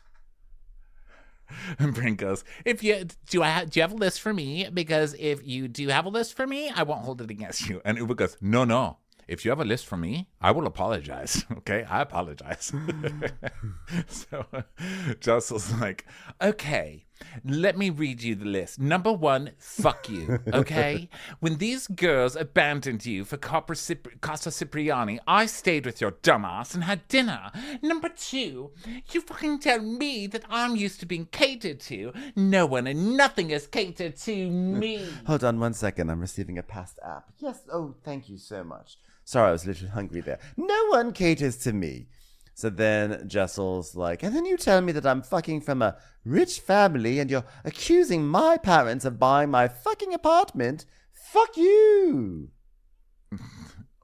And Bryn goes, do you have a list for me? Because if you do have a list for me, I won't hold it against you. And Ubah goes, no. If you have a list for me, I will apologize. Okay, I apologize. So Jessel's like, okay, let me read you the list. Number 1, fuck you, okay? When these girls abandoned you for Casa Cipriani, I stayed with your dumbass and had dinner. Number 2, you fucking tell me that I'm used to being catered to. No one and nothing is catered to me. Hold on 1 second. I'm receiving a past app. Yes, oh, thank you so much. Sorry, I was a little hungry there. No one caters to me. So then Jessel's like, and then you tell me that I'm fucking from a rich family and you're accusing my parents of buying my fucking apartment. Fuck you.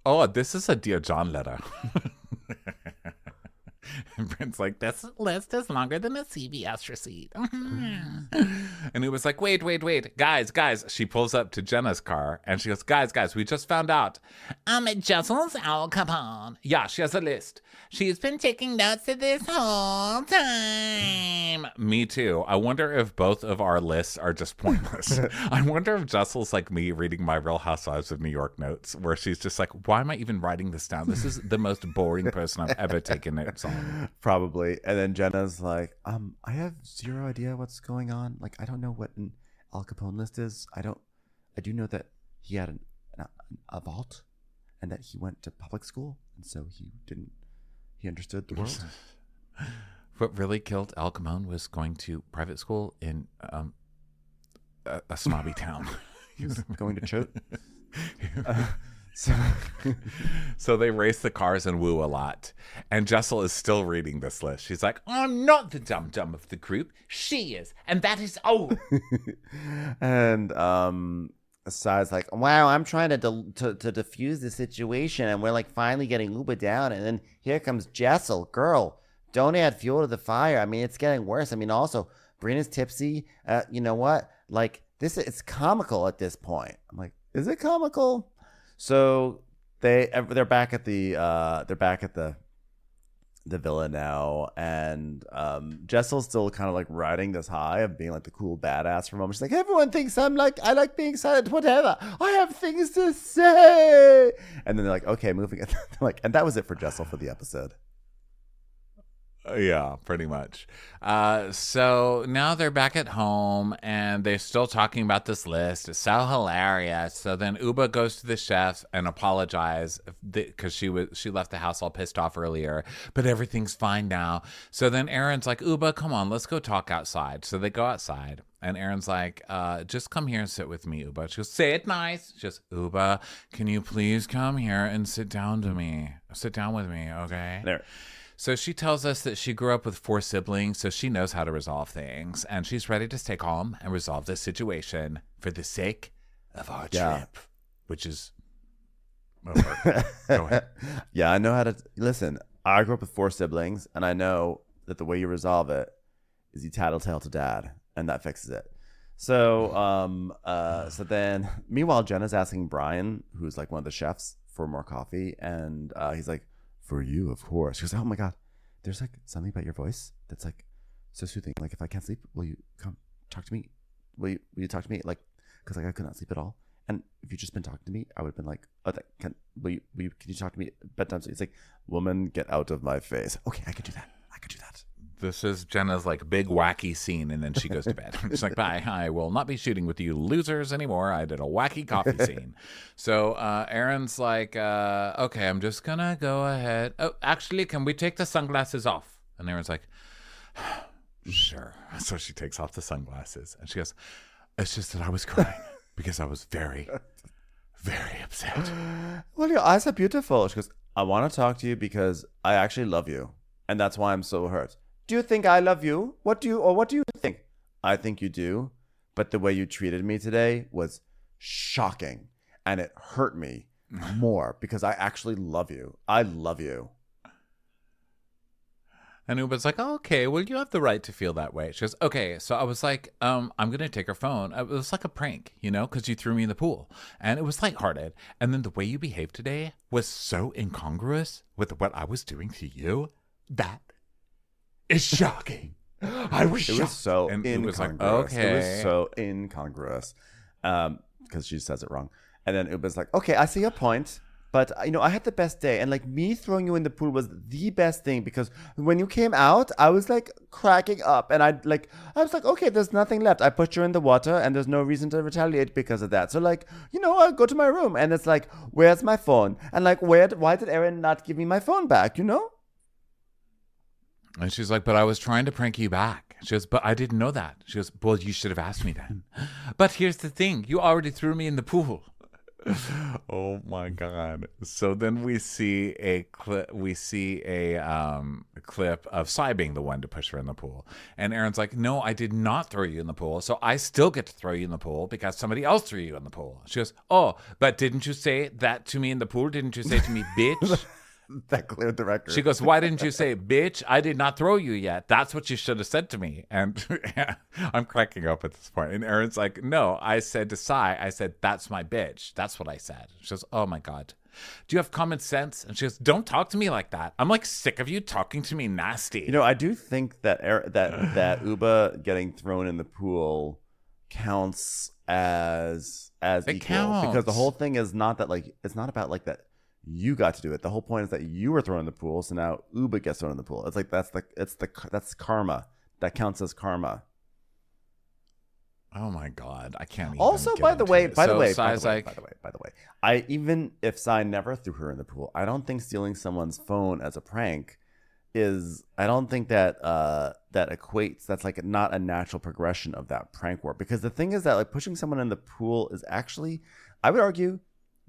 Oh, this is a Dear John letter. And Bryn's like, this list is longer than a CVS receipt. And it was like, wait. Guys. She pulls up to Jenna's car and she goes, guys, we just found out. Jessel's Al Capone. Yeah, she has a list. She's been taking notes this whole time. Me too. I wonder if both of our lists are just pointless. I wonder if Jessel's like me reading my Real Housewives of New York notes, where she's just like, why am I even writing this down? This is the most boring person I've ever taken notes on. Probably. And then Jenna's like, I have zero idea what's going on. Like, I don't know what an Al Capone list is. I do know that he had a vault and that he went to public school. And so he understood the world. What really killed Al Capone was going to private school in a snobby town. He was going to church. So they race the cars and woo a lot. And Jessel is still reading this list. She's like, I'm not the dum-dum of the group. She is. And that is all. And Sai's like, wow, I'm trying to diffuse the situation. And we're like finally getting Ubah down. And then here comes Jessel. Girl, don't add fuel to the fire. I mean, it's getting worse. I mean, also, Bryn is tipsy. You know what? Like, it's comical at this point. I'm like, is it comical? So they're back at the villa now, and Jessel's still kind of like riding this high of being like the cool badass for a moment. She's like, everyone thinks I like being silent, whatever. I have things to say. And then they're like, okay, moving it. Like, and that was it for Jessel for the episode. Yeah, pretty much. So now they're back at home and they're still talking about this list. It's so hilarious. So then Ubah goes to the chef and apologizes because she left the house all pissed off earlier, but everything's fine now. So then Erin's like, Ubah, come on, let's go talk outside. So they go outside and Erin's like, just come here and sit with me, Ubah. She goes, say it nice. She goes, Ubah, can you please come here and sit down with me, okay? There. So she tells us that she grew up with 4 siblings, so she knows how to resolve things, and she's ready to stay calm and resolve this situation for the sake of our trip, which is over. Go ahead. Yeah, I know how to listen. I grew up with 4 siblings, and I know that the way you resolve it is you tattletale to dad, and that fixes it. So, so then, meanwhile, Jenna's asking Brian, who's like one of the chefs, for more coffee, and he's like, for you, of course. She goes, oh my God, there's like something about your voice that's like so soothing. Like if I can't sleep, will you come talk to me? Will you talk to me? Like, because like I could not sleep at all. And if you just been talking to me, I would have been like, oh, can you talk to me at bedtime? So it's like, woman, get out of my face. Okay, I could do that. This is Jenna's like big wacky scene, and then she goes to bed. She's like, bye, I will not be shooting with you losers anymore. I did a wacky coffee scene. So Erin's like, okay, I'm just gonna go ahead. Oh, actually, can we take the sunglasses off? And Erin's like, sure. So she takes off the sunglasses and she goes, it's just that I was crying because I was very, very upset. Well, your eyes are beautiful. She goes, I want to talk to you because I actually love you. And that's why I'm so hurt. Do you think I love you? What do you think? I think you do. But the way you treated me today was shocking. And it hurt me more because I actually love you. I love you. And Ubah's like, oh, okay, well, you have the right to feel that way. She goes, okay. So I was like, I'm going to take her phone. It was like a prank, because you threw me in the pool. And it was lighthearted. And then the way you behaved today was so incongruous with what I was doing to you. That is shocking. I was shocked. It was so and incongruous. It was like, okay. It was so incongruous because she says it wrong. And then Ubah's like, okay, I see your point. But, I had the best day. And, like, me throwing you in the pool was the best thing because when you came out, I was, like, cracking up. And I was like, okay, there's nothing left. I put you in the water and there's no reason to retaliate because of that. So, like, I'll go to my room. And it's like, where's my phone? And, like, why did Erin not give me my phone back, And she's like, but I was trying to prank you back. She goes, but I didn't know that. She goes, well, you should have asked me then. But here's the thing. You already threw me in the pool. Oh my God. So then we see a clip of Sai being the one to push her in the pool. And Erin's like, no, I did not throw you in the pool. So I still get to throw you in the pool because somebody else threw you in the pool. She goes, oh, but didn't you say that to me in the pool? Didn't you say to me, bitch? That cleared the record. She goes, why didn't you say, bitch, I did not throw you yet. That's what you should have said to me. And I'm cracking up at this point. And Erin's like, no, I said to Sai, I said, that's my bitch. That's what I said. She goes, oh my God. Do you have common sense? And she goes, don't talk to me like that. I'm like sick of you talking to me nasty. You know, I do think that that Ubah getting thrown in the pool counts as It equal. counts. Because the whole thing is not that, like, it's not about like that you got to do it. The whole point is that you were thrown in the pool, so now Ubah gets thrown in the pool. It's like that's karma. That counts as karma. Oh my God, I can't even Also, get by the into way, it. by the So way, Sai's by the way, I even if Sai never threw her in the pool, I don't think stealing someone's phone as a prank I don't think that that equates. That's like not a natural progression of that prank war. Because the thing is that like pushing someone in the pool is actually, I would argue,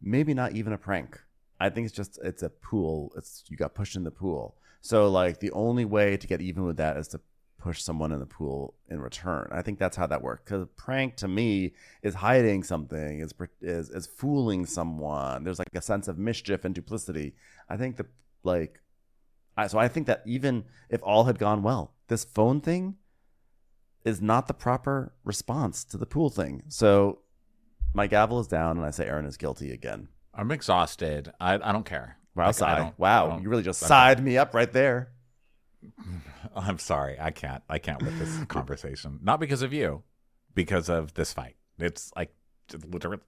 maybe not even a prank. I think it's a pool. You got pushed in the pool. So like the only way to get even with that is to push someone in the pool in return. I think that's how that works. Because prank to me is hiding something, is fooling someone. There's like a sense of mischief and duplicity. I think so I think that even if all had gone well, this phone thing is not the proper response to the pool thing. So my gavel is down and I say Erin is guilty again. I'm exhausted. I don't care. Wow, Like, sigh. Wow, you really just okay. sighed me up right there. I'm sorry. I can't with this conversation. Not because of you, because of this fight. It's like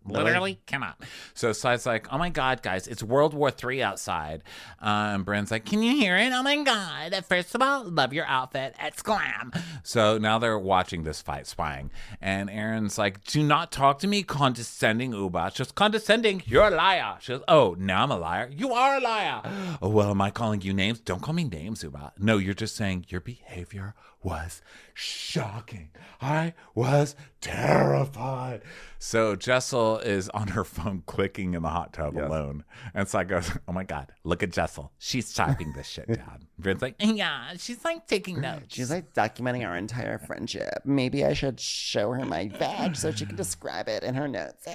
literally cannot. So Sai's like, oh my God, guys, it's World War III outside. And Bryn's like, can you hear it? Oh my God. First of all, love your outfit. It's glam. So now they're watching this fight, spying. And Erin's like, do not talk to me, condescending Ubah. She's condescending. You're a liar. She goes, oh, now I'm a liar. You are a liar. Oh, well, am I calling you names? Don't call me names, Ubah. No, you're just saying your behavior was shocking. I was terrified. So Jessel is on her phone clicking in the hot tub alone. And Sai goes, oh my God, look at Jessel. She's typing this shit down. Bryn's like, yeah, she's like taking notes. She's like documenting our entire friendship. Maybe I should show her my badge so she can describe it in her notes.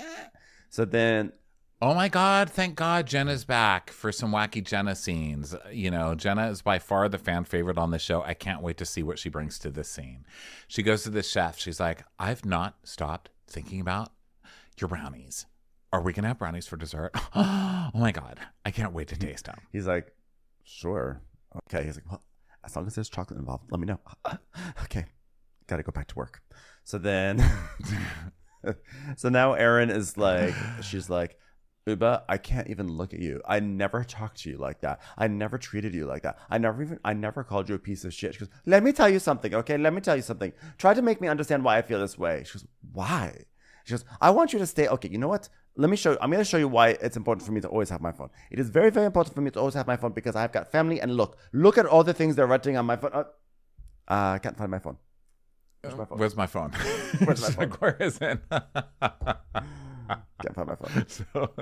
So then, oh my God, thank God Jenna's back for some wacky Jenna scenes. You know, Jenna is by far the fan favorite on the show. I can't wait to see what she brings to this scene. She goes to the chef. She's like, I've not stopped thinking about your brownies. Are we going to have brownies for dessert? Oh my God, I can't wait to taste them. he's like, sure. Okay. He's like, well, as long as there's chocolate involved, let me know. Okay. Got to go back to work. So then, so now Erin is like, she's like, Ubah, I can't even look at you. I never talked to you like that. I never treated you like that. I never called you a piece of shit. She goes, let me tell you something, okay? Let me tell you something. Try to make me understand why I feel this way. She goes, why? She goes, I want you to stay. Okay, you know what? I'm going to show you why it's important for me to always have my phone. It is very, very important for me to always have my phone because I've got family. And look at all the things they're writing on my phone. I can't find my phone. Where's my phone? Where's my phone? Like, where is it? Can't find my phone. So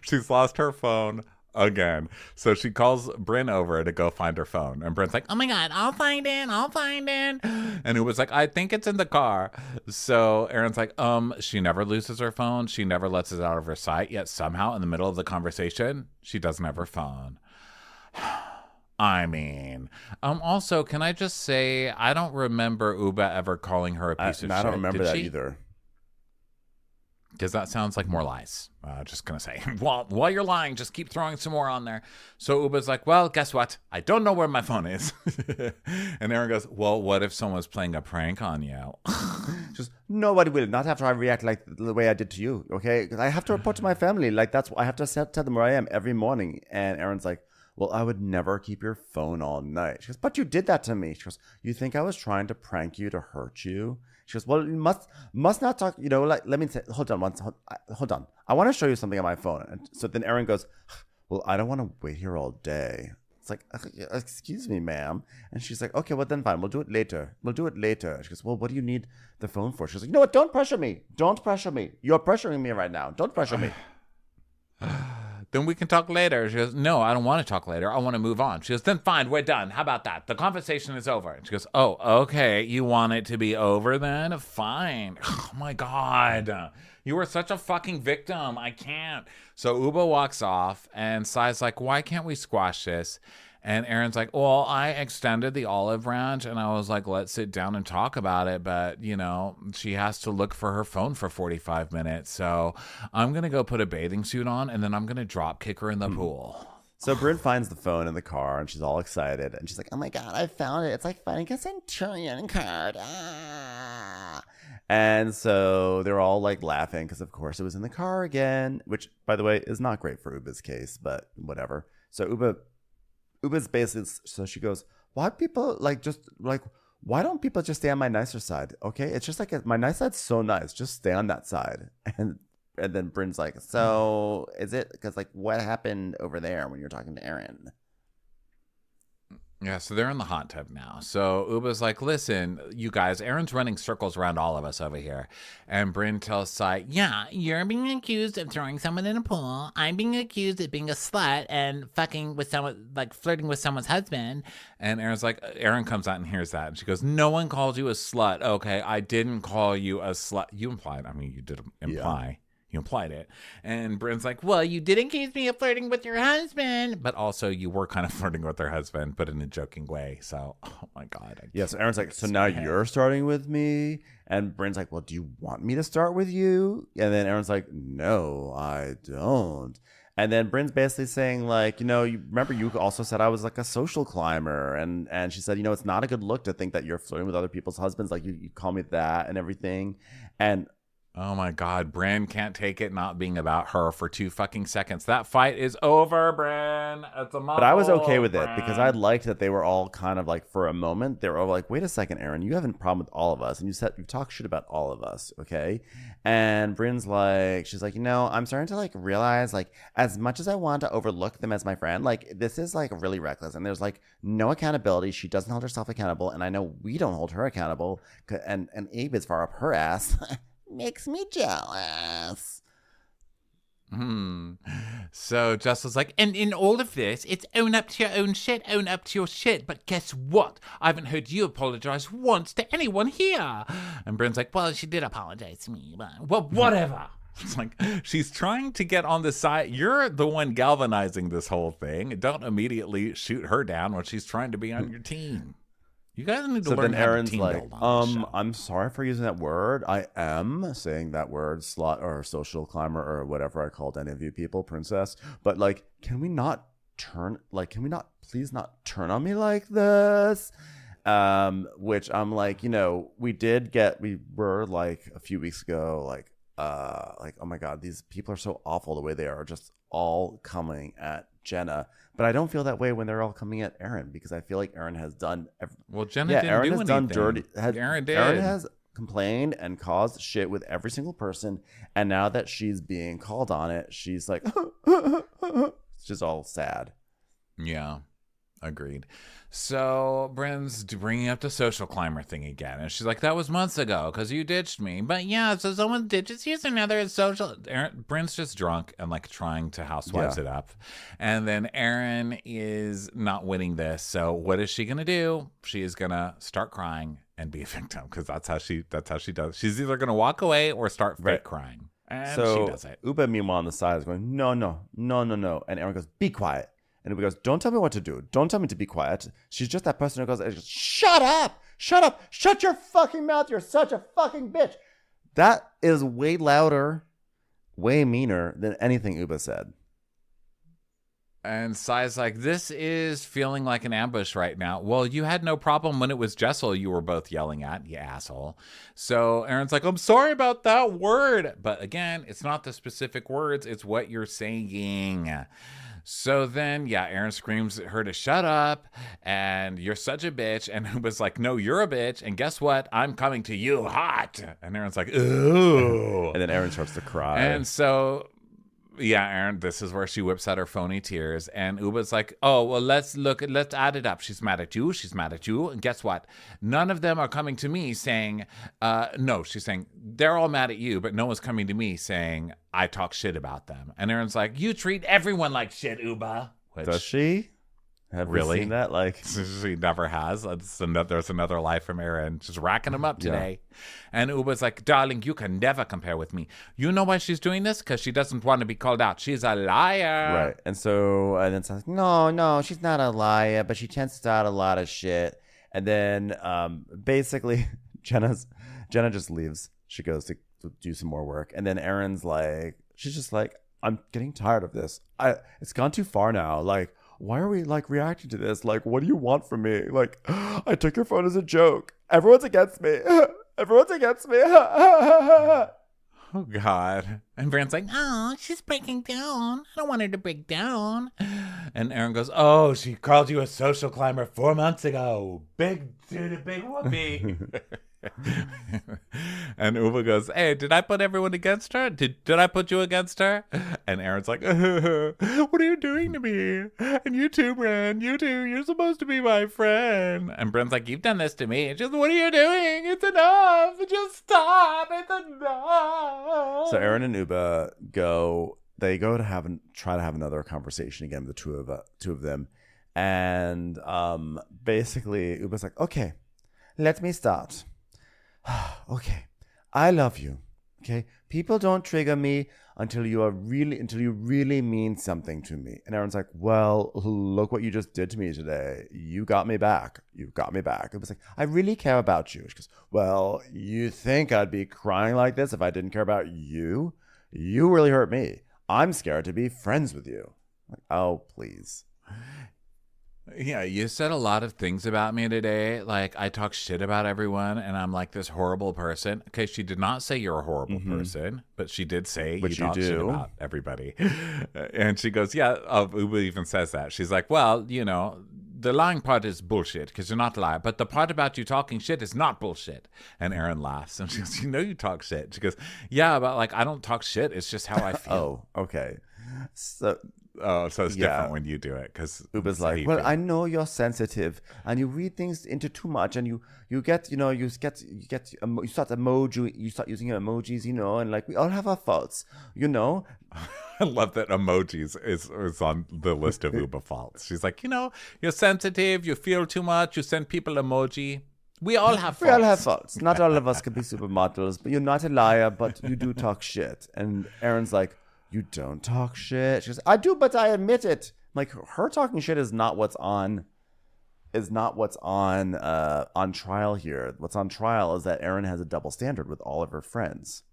she's lost her phone again. So she calls Bryn over to go find her phone. And Bryn's like, oh my God, I'll find it. And it was like, I think it's in the car. So Erin's like, she never loses her phone. She never lets it out of her sight. Yet somehow in the middle of the conversation, she doesn't have her phone. I mean, also, can I just say, I don't remember Ubah ever calling her a piece of shit. I don't remember Did that she? either. Because that sounds like more lies. Just going to say, while you're lying, just keep throwing some more on there. So Ubah's like, well, guess what? I don't know where my phone is. And Erin goes, well, what if someone's playing a prank on you? Just nobody will not have to react like the way I did to you, okay? Because I have to report to my family. Like I have to tell them where I am every morning. And Erin's like, well, I would never keep your phone all night. She goes, but you did that to me. She goes, you think I was trying to prank you to hurt you? She goes, well, you must not talk, you know, like, let me say, hold on. I want to show you something on my phone. And so then Erin goes, well, I don't want to wait here all day. It's like, excuse me, ma'am. And she's like, okay, well, then fine. We'll do it later. She goes, well, what do you need the phone for? She's like, you know what? Don't pressure me. You're pressuring me right now. Don't pressure me. then we can talk later. She goes, no, I don't want to talk later. I want to move on. She goes, then fine, we're done. How about that? The conversation is over. And she goes, oh, okay. You want it to be over then? Fine. Oh my God. You are such a fucking victim. I can't. So Ubah walks off and Sai's like, why can't we squash this? And Erin's like, well, I extended the olive branch and I was like, let's sit down and talk about it. But, you know, she has to look for her phone for 45 minutes. So I'm going to go put a bathing suit on and then I'm going to drop kick her in the pool. So Bryn finds the phone in the car and she's all excited. And she's like, Oh my god, I found it. It's like finding a centurion card. Ah. and so they're all like laughing because, of course, it was in the car again, which, by the way, is not great for Ubah's case, but whatever. So Ubah's basically, so she goes, why people why don't people just stay on my nicer side? Okay. It's just like, my nice side's so nice. Just stay on that side. And then Bryn's like, so is it, because like what happened over there when you're talking to Erin? Yeah, so they're in the hot tub now. So Ubah's like, listen, you guys, Erin's running circles around all of us over here. And Bryn tells Sai, Yeah, you're being accused of throwing someone in a pool. I'm being accused of being a slut and fucking with someone, like flirting with someone's husband. and Erin's like, Erin comes out and hears that. And she goes, no one called you a slut. Okay, I didn't call you a slut. You implied, I mean, you did imply. Yeah. You implied it. And Bryn's like, well, you did accuse me of flirting with your husband. But also you were kind of flirting with her husband, but in a joking way. So, oh my God. So Erin's like, so now you're starting with me? And Bryn's like, well, do you want me to start with you? And then Erin's like, no, I don't. And then Bryn's basically saying, like, you know, you remember you also said I was like a social climber. And she said, you know, it's not a good look to think that you're flirting with other people's husbands. Like, you call me that and everything. And oh my God, Bryn can't take it not being about her for 2 fucking seconds. That fight is over, Bryn. It's a But I was okay with it because I liked that they were all kind of like, for a moment, they were all like, wait a second, Erin, you have a problem with all of us. And you talk shit about all of us, okay? And Bryn's like, she's like, you know, I'm starting to like realize, like, as much as I want to overlook them as my friend, like, this is like really reckless. And there's like no accountability. She doesn't hold herself accountable. And I know we don't hold her accountable. And Abe is far up her ass. Makes me jealous. So Jessel's like, And in all of this, it's own up to your own shit, own up to your shit. But guess what? I haven't heard you apologize once to anyone here. and Bryn's like, Well, she did apologize to me, but well, whatever. It's like, she's trying to get on the side. You're the one galvanizing this whole thing. Don't immediately shoot her down when she's trying to be on your team. You guys need to learn how to team build on this show. I'm sorry for using that word. I am saying that word, slut or social climber or whatever I called any of you people, princess. But like, can we please not turn on me like this? Which I'm like, you know, we were like a few weeks ago, like, oh my God, these people are so awful the way they are just all coming at Jenna. But I don't feel that way when they're all coming at Erin because I feel like Erin has done. Jenna didn't Erin do has anything. done dirty. Erin did. Erin has complained and caused shit with every single person, and now that she's being called on it, she's like, it's just all sad. Yeah. Agreed. So Bryn's bringing up the social climber thing again. And she's like, that was months ago because you ditched me. But yeah, so someone ditches you, so now there's social. Bryn's just drunk and like trying to housewives it up. And then Erin is not winning this. So what is she going to do? She is going to start crying and be a victim because that's how she does. She's either going to walk away or start fake crying. And so she does it. Ubah, meanwhile, on the side is going, no. And Erin goes, be quiet. And Ubah goes, don't tell me what to do. Don't tell me to be quiet. She's just that person who goes, shut up. Shut your fucking mouth. You're such a fucking bitch. That is way louder, way meaner than anything Ubah said. And Sai's like, this is feeling like an ambush right now. Well, you had no problem when it was Jessel you were both yelling at, you asshole. So Erin's like, I'm sorry about that word. But again, it's not the specific words. It's what you're saying. So then, Erin screams at her to shut up, and you're such a bitch. And Ubah's like, no, you're a bitch. And guess what? I'm coming to you hot. And Erin's like, ooh. And then Erin starts to cry. And so Yeah, Erin, this is where she whips out her phony tears. And Ubah's like, oh, well, let's add it up. She's mad at you. She's mad at you. And guess what? None of them are coming to me saying, no, she's saying, they're all mad at you, but no one's coming to me saying, I talk shit about them. And Erin's like, you treat everyone like shit, Ubah. Does she? Have Really? we seen that? Like, she never has. There's another life from Erin. She's racking them up today. Yeah. And Ubah's like, darling, you can never compare with me. You know why she's doing this? Because she doesn't want to be called out. She's a liar. Right. And then it's like, no, she's not a liar, but she tends to start a lot of shit. And then basically, Jenna just leaves. She goes to do some more work. And then Erin's like, she's just like, I'm getting tired of this. It's gone too far now. Like, why are we like reacting to this? Like, what do you want from me? Like, I took your phone as a joke. Everyone's against me. Everyone's against me. Oh, God. And Bryn's like, oh, she's breaking down. I don't want her to break down. And Erin goes, oh, she called you a social climber 4 months ago. Big whoopee. And Ubah goes, hey, did I put everyone against her? Did I put you against her? And Erin's like, what are you doing to me? And you too, Bryn. You too. You're supposed to be my friend. And Bryn's like, you've done this to me. And she's like, what are you doing? It's enough. Just stop. It's enough. So Erin and Ubah go to try to have another conversation again with the two of them. And basically Ubah's like, okay, let me start. Okay, I love you. Okay, people don't trigger me until you really mean something to me. And Erin's like, well, look what you just did to me today. You got me back. You got me back. It was like, I really care about you. She goes, well, you think I'd be crying like this if I didn't care about you? You really hurt me. I'm scared to be friends with you. Like, oh, please. Yeah, you said a lot of things about me today. Like, I talk shit about everyone, and I'm like this horrible person. Okay, she did not say you're a horrible person, but she did say you talk shit about everybody. And she goes, yeah, Ubah even says that. She's like, well, you know, the lying part is bullshit because you're not a liar, but the part about you talking shit is not bullshit. And Erin laughs, and she goes, you know you talk shit. She goes, yeah, but like, I don't talk shit. It's just how I feel. Oh, okay. So it's different when you do it because Ubah's like, well, I know you're sensitive and you read things into too much and you start using emojis, you know, and like we all have our faults, you know. I love that emojis is on the list of Ubah faults. She's like, you know, you're sensitive, you feel too much, you send people emoji. We all have faults. We all have faults. Not all of us can be supermodels, but you're not a liar, but you do talk shit. And Erin's like, you don't talk shit. She goes, I do, but I admit it. Like, her talking shit is not what's on trial here. What's on trial is that Erin has a double standard with all of her friends.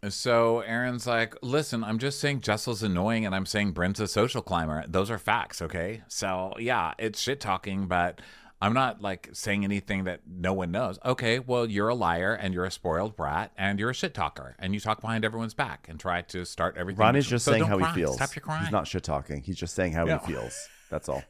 So Erin's like, listen, I'm just saying Jessel's annoying and I'm saying Bryn's a social climber. Those are facts, okay? So yeah, it's shit talking, but I'm not like saying anything that no one knows. Okay, well, you're a liar and you're a spoiled brat and you're a shit talker and you talk behind everyone's back and try to start everything. Ronnie's just saying how he feels. Stop your crying. He's not shit talking. He's just saying how he feels. That's all.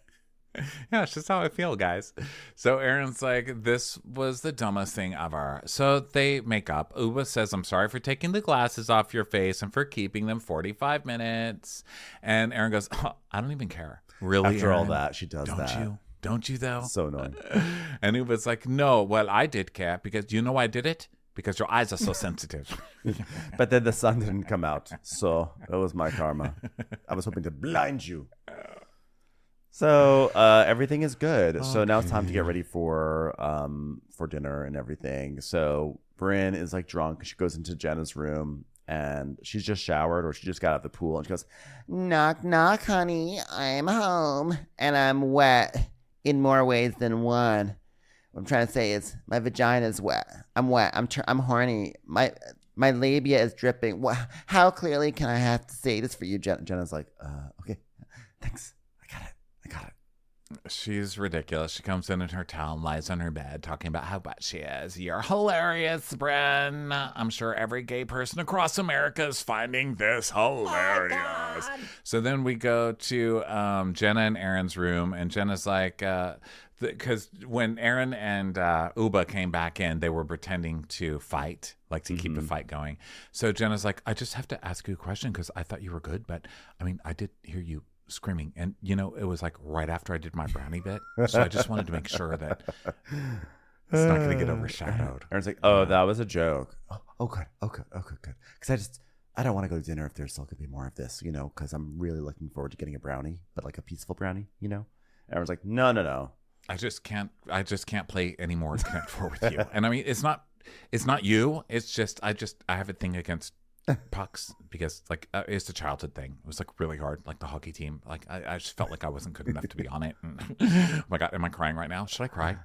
Yeah, it's just how I feel, guys. So Erin's like, this was the dumbest thing ever. So they make up. Ubah says, I'm sorry for taking the glasses off your face and for keeping them 45 minutes. And Erin goes, oh, I don't even care. Really, After Erin? all that, she does that. Don't you, though? So annoying. And Ubah's like, no, well, I did care because you know why I did it? Because your eyes are so sensitive. But then the sun didn't come out. So that was my karma. I was hoping to blind you. So everything is good. Okay. So now it's time to get ready for dinner and everything. So Bryn is like drunk. She goes into Jenna's room. And she's just showered or she just got out of the pool. And she goes, knock, knock, honey. I'm home. And I'm wet in more ways than one. What I'm trying to say is my vagina's wet. I'm wet. I'm horny. My labia is dripping. How clearly can I have to say this for you? Jenna's like, okay, thanks. I got it. She's ridiculous. She comes in her towel and lies on her bed talking about how wet she is. You're hilarious, Bryn. I'm sure every gay person across America is finding this hilarious. So then we go to Jenna and Erin's room, and Jenna's like, Because when Erin and Ubah came back in, they were pretending to fight, like to keep the fight going. So Jenna's like, I just have to ask you a question because I thought you were good, but I mean, I did hear you screaming. And, you know, it was like right after I did my brownie bit. So I just wanted to make sure that it's not going to get overshadowed. Erin's like, oh, that was a joke. Oh, good. Okay, good. Because I don't want to go to dinner if there's still going to be more of this, you know, because I'm really looking forward to getting a brownie, but like a peaceful brownie, you know? Erin's like, no. I just can't play any more Connect Four with you. And I mean, it's not you. It's just I have a thing against pucks because like it's a childhood thing. It was like really hard, like the hockey team. Like I just felt like I wasn't good enough to be on it. And, oh my God, am I crying right now? Should I cry?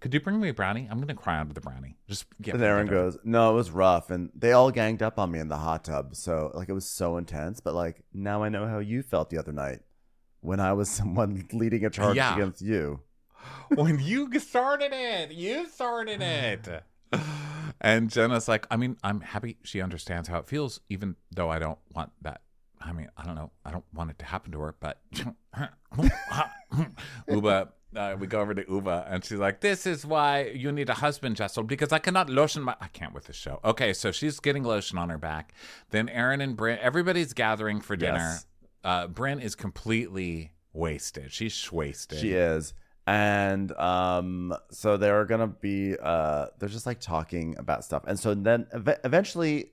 Could you bring me a brownie? I'm gonna cry under the brownie. Just get. And Erin goes, no, it was rough, and they all ganged up on me in the hot tub. So like it was so intense. But like now I know how you felt the other night when I was someone leading a charge against you. When you started it. And Jenna's like, I mean, I'm happy she understands how it feels, even though I don't want that. I mean, I don't know. I don't want it to happen to her, but Ubah, we go over to Ubah and she's like, this is why you need a husband, Jessel, because I cannot lotion I can't with this show. Okay, so she's getting lotion on her back. Then Erin and Bryn, everybody's gathering for dinner. Yes. Bryn is completely wasted. She's wasted. She is. And so they're gonna be they're just like talking about stuff, and so then eventually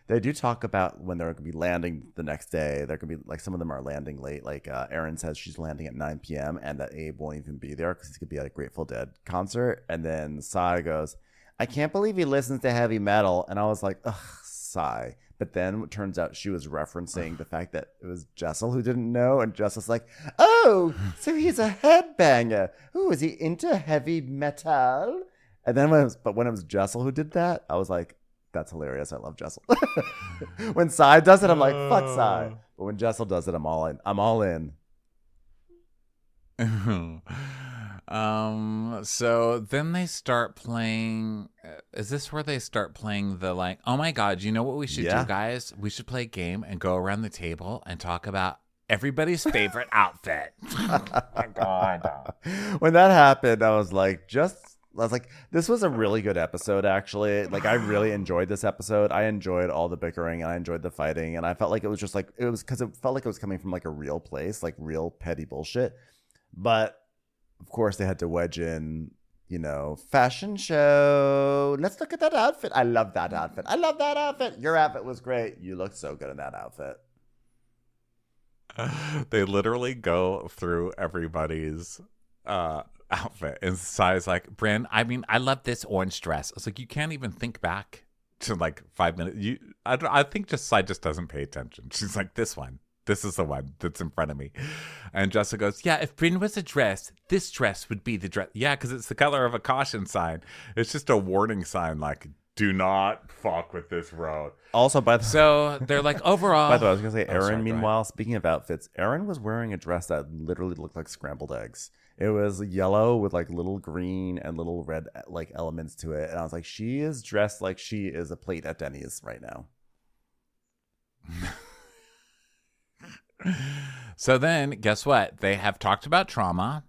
they do talk about when they're gonna be landing the next day. They're gonna be like, some of them are landing late, like Erin says she's landing at 9 p.m. and that Abe won't even be there because he's gonna be at a Grateful Dead concert. And then Sai goes, I can't believe he listens to heavy metal. And I was like, ugh, Sai. But then it turns out she was referencing the fact that it was Jessel who didn't know. And Jessel's like, oh, so he's a headbanger. Ooh, is he into heavy metal? And then when it was Jessel who did that, I was like, that's hilarious. I love Jessel. When Sai does it, I'm like, fuck Sai. But when Jessel does it, I'm all in. So then they start playing. Is this where they start playing the like, oh my God, you know what we should do, guys? We should play a game and go around the table and talk about everybody's favorite outfit. Oh my God. When that happened, I was like, this was a really good episode, actually. Like, I really enjoyed this episode. I enjoyed all the bickering and I enjoyed the fighting. And I felt like it was just like, it was because it felt like it was coming from like a real place, like real petty bullshit. But of course, they had to wedge in, you know, fashion show. Let's look at that outfit. I love that outfit. Your outfit was great. You looked so good in that outfit. They literally go through everybody's outfit. And Sai's like, Bryn, I mean, I love this orange dress. I was like, you can't even think back to like 5 minutes. I think Sai just doesn't pay attention. She's like, this one. This is the one that's in front of me. And Jessica goes, yeah, if Bryn was a dress, this dress would be the dress. Yeah, because it's the color of a caution sign. It's just a warning sign, like, do not fuck with this road. Also, so they're like, overall. By the way, I was going to say, Erin, meanwhile, speaking of outfits, Erin was wearing a dress that literally looked like scrambled eggs. It was yellow with like little green and little red like elements to it. And I was like, she is dressed like she is a plate at Denny's right now. So then, guess what? They have talked about trauma.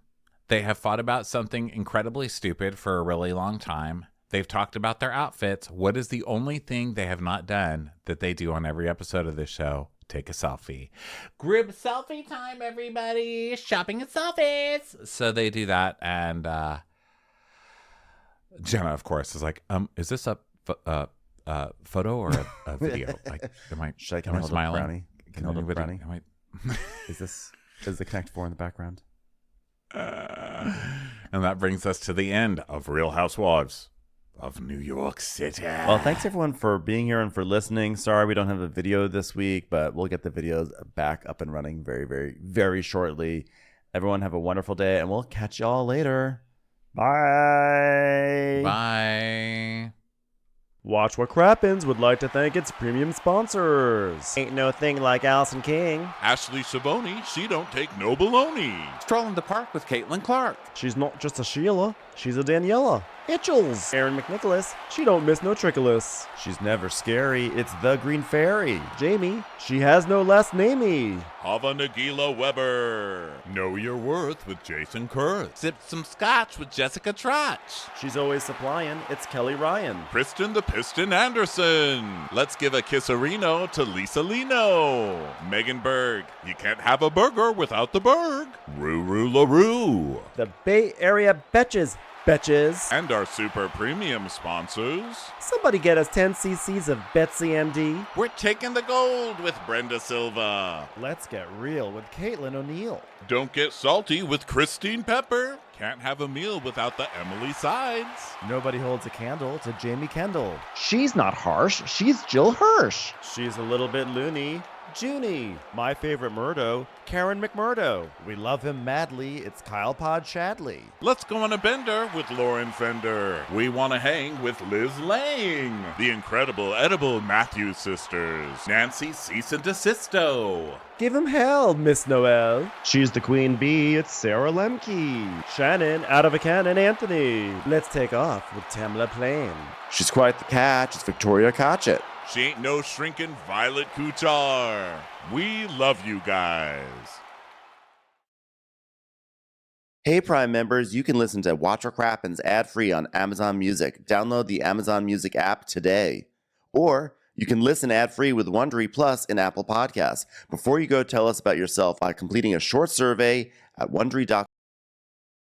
They have fought about something incredibly stupid for a really long time. They've talked about their outfits. What is the only thing they have not done that they do on every episode of this show? Take a selfie. Group selfie time, everybody. Shopping and selfies. So they do that. And Jenna, of course, is like, is this a photo or a video? Like, am I smiling? Brownie? Can I hold up brownie? Is the Connect Four in the background? And that brings us to the end of Real Housewives of New York City. Well, thanks everyone for being here and for listening. Sorry we don't have a video this week, but we'll get the videos back up and running very, very, very shortly. Everyone have a wonderful day, and we'll catch y'all later. Bye. Bye. Watch What Crappens would like to thank its premium sponsors. Ain't no thing like Allison King. Ashley Savoni, she don't take no baloney. Strolling the park with Caitlin Clark. She's not just a Sheila, she's a Daniela. Itchels. Erin McNicholas, she don't miss no trickolas. She's never scary. It's the Green Fairy. Jamie, she has no last namey. Hava Nagila Weber. Know your worth with Jason Kurth. Sip some scotch with Jessica Trotch. She's always supplying. It's Kelly Ryan. Kristen the Piston Anderson. Let's give a kisserino to Lisa Lino. Megan Berg. You can't have a burger without the Berg. Ruru LaRue. The Bay Area Betches. Betches. And our super premium sponsors. Somebody get us 10 cc's of Betsy MD. We're taking the gold with Brenda Silva. Let's get real with Caitlin O'Neill. Don't get salty with Christine Pepper. Can't have a meal without the Emily Sides. Nobody holds a candle to Jamie Kendall. She's not harsh, she's Jill Hirsch. She's a little bit loony. Junie. My favorite Murdo, Karen McMurdo. We love him madly. It's Kyle Pod Shadley. Let's go on a bender with Lauren Fender. We want to hang with Liz Lang. The incredible edible Matthews sisters. Nancy Cease and Desisto. Give him hell, Miss Noel. She's the queen bee, it's Sarah Lemke. Shannon, out of a cannon, Anthony. Let's take off with Tamla Plain. She's quite the catch. It's Victoria Cotchett. She ain't no shrinking Violet Kuchar. We love you guys. Hey, Prime members, you can listen to Watch Our Crappens ad-free on Amazon Music. Download the Amazon Music app today. Or you can listen ad-free with Wondery Plus in Apple Podcasts. Before you go, tell us about yourself by completing a short survey at Wondery.com.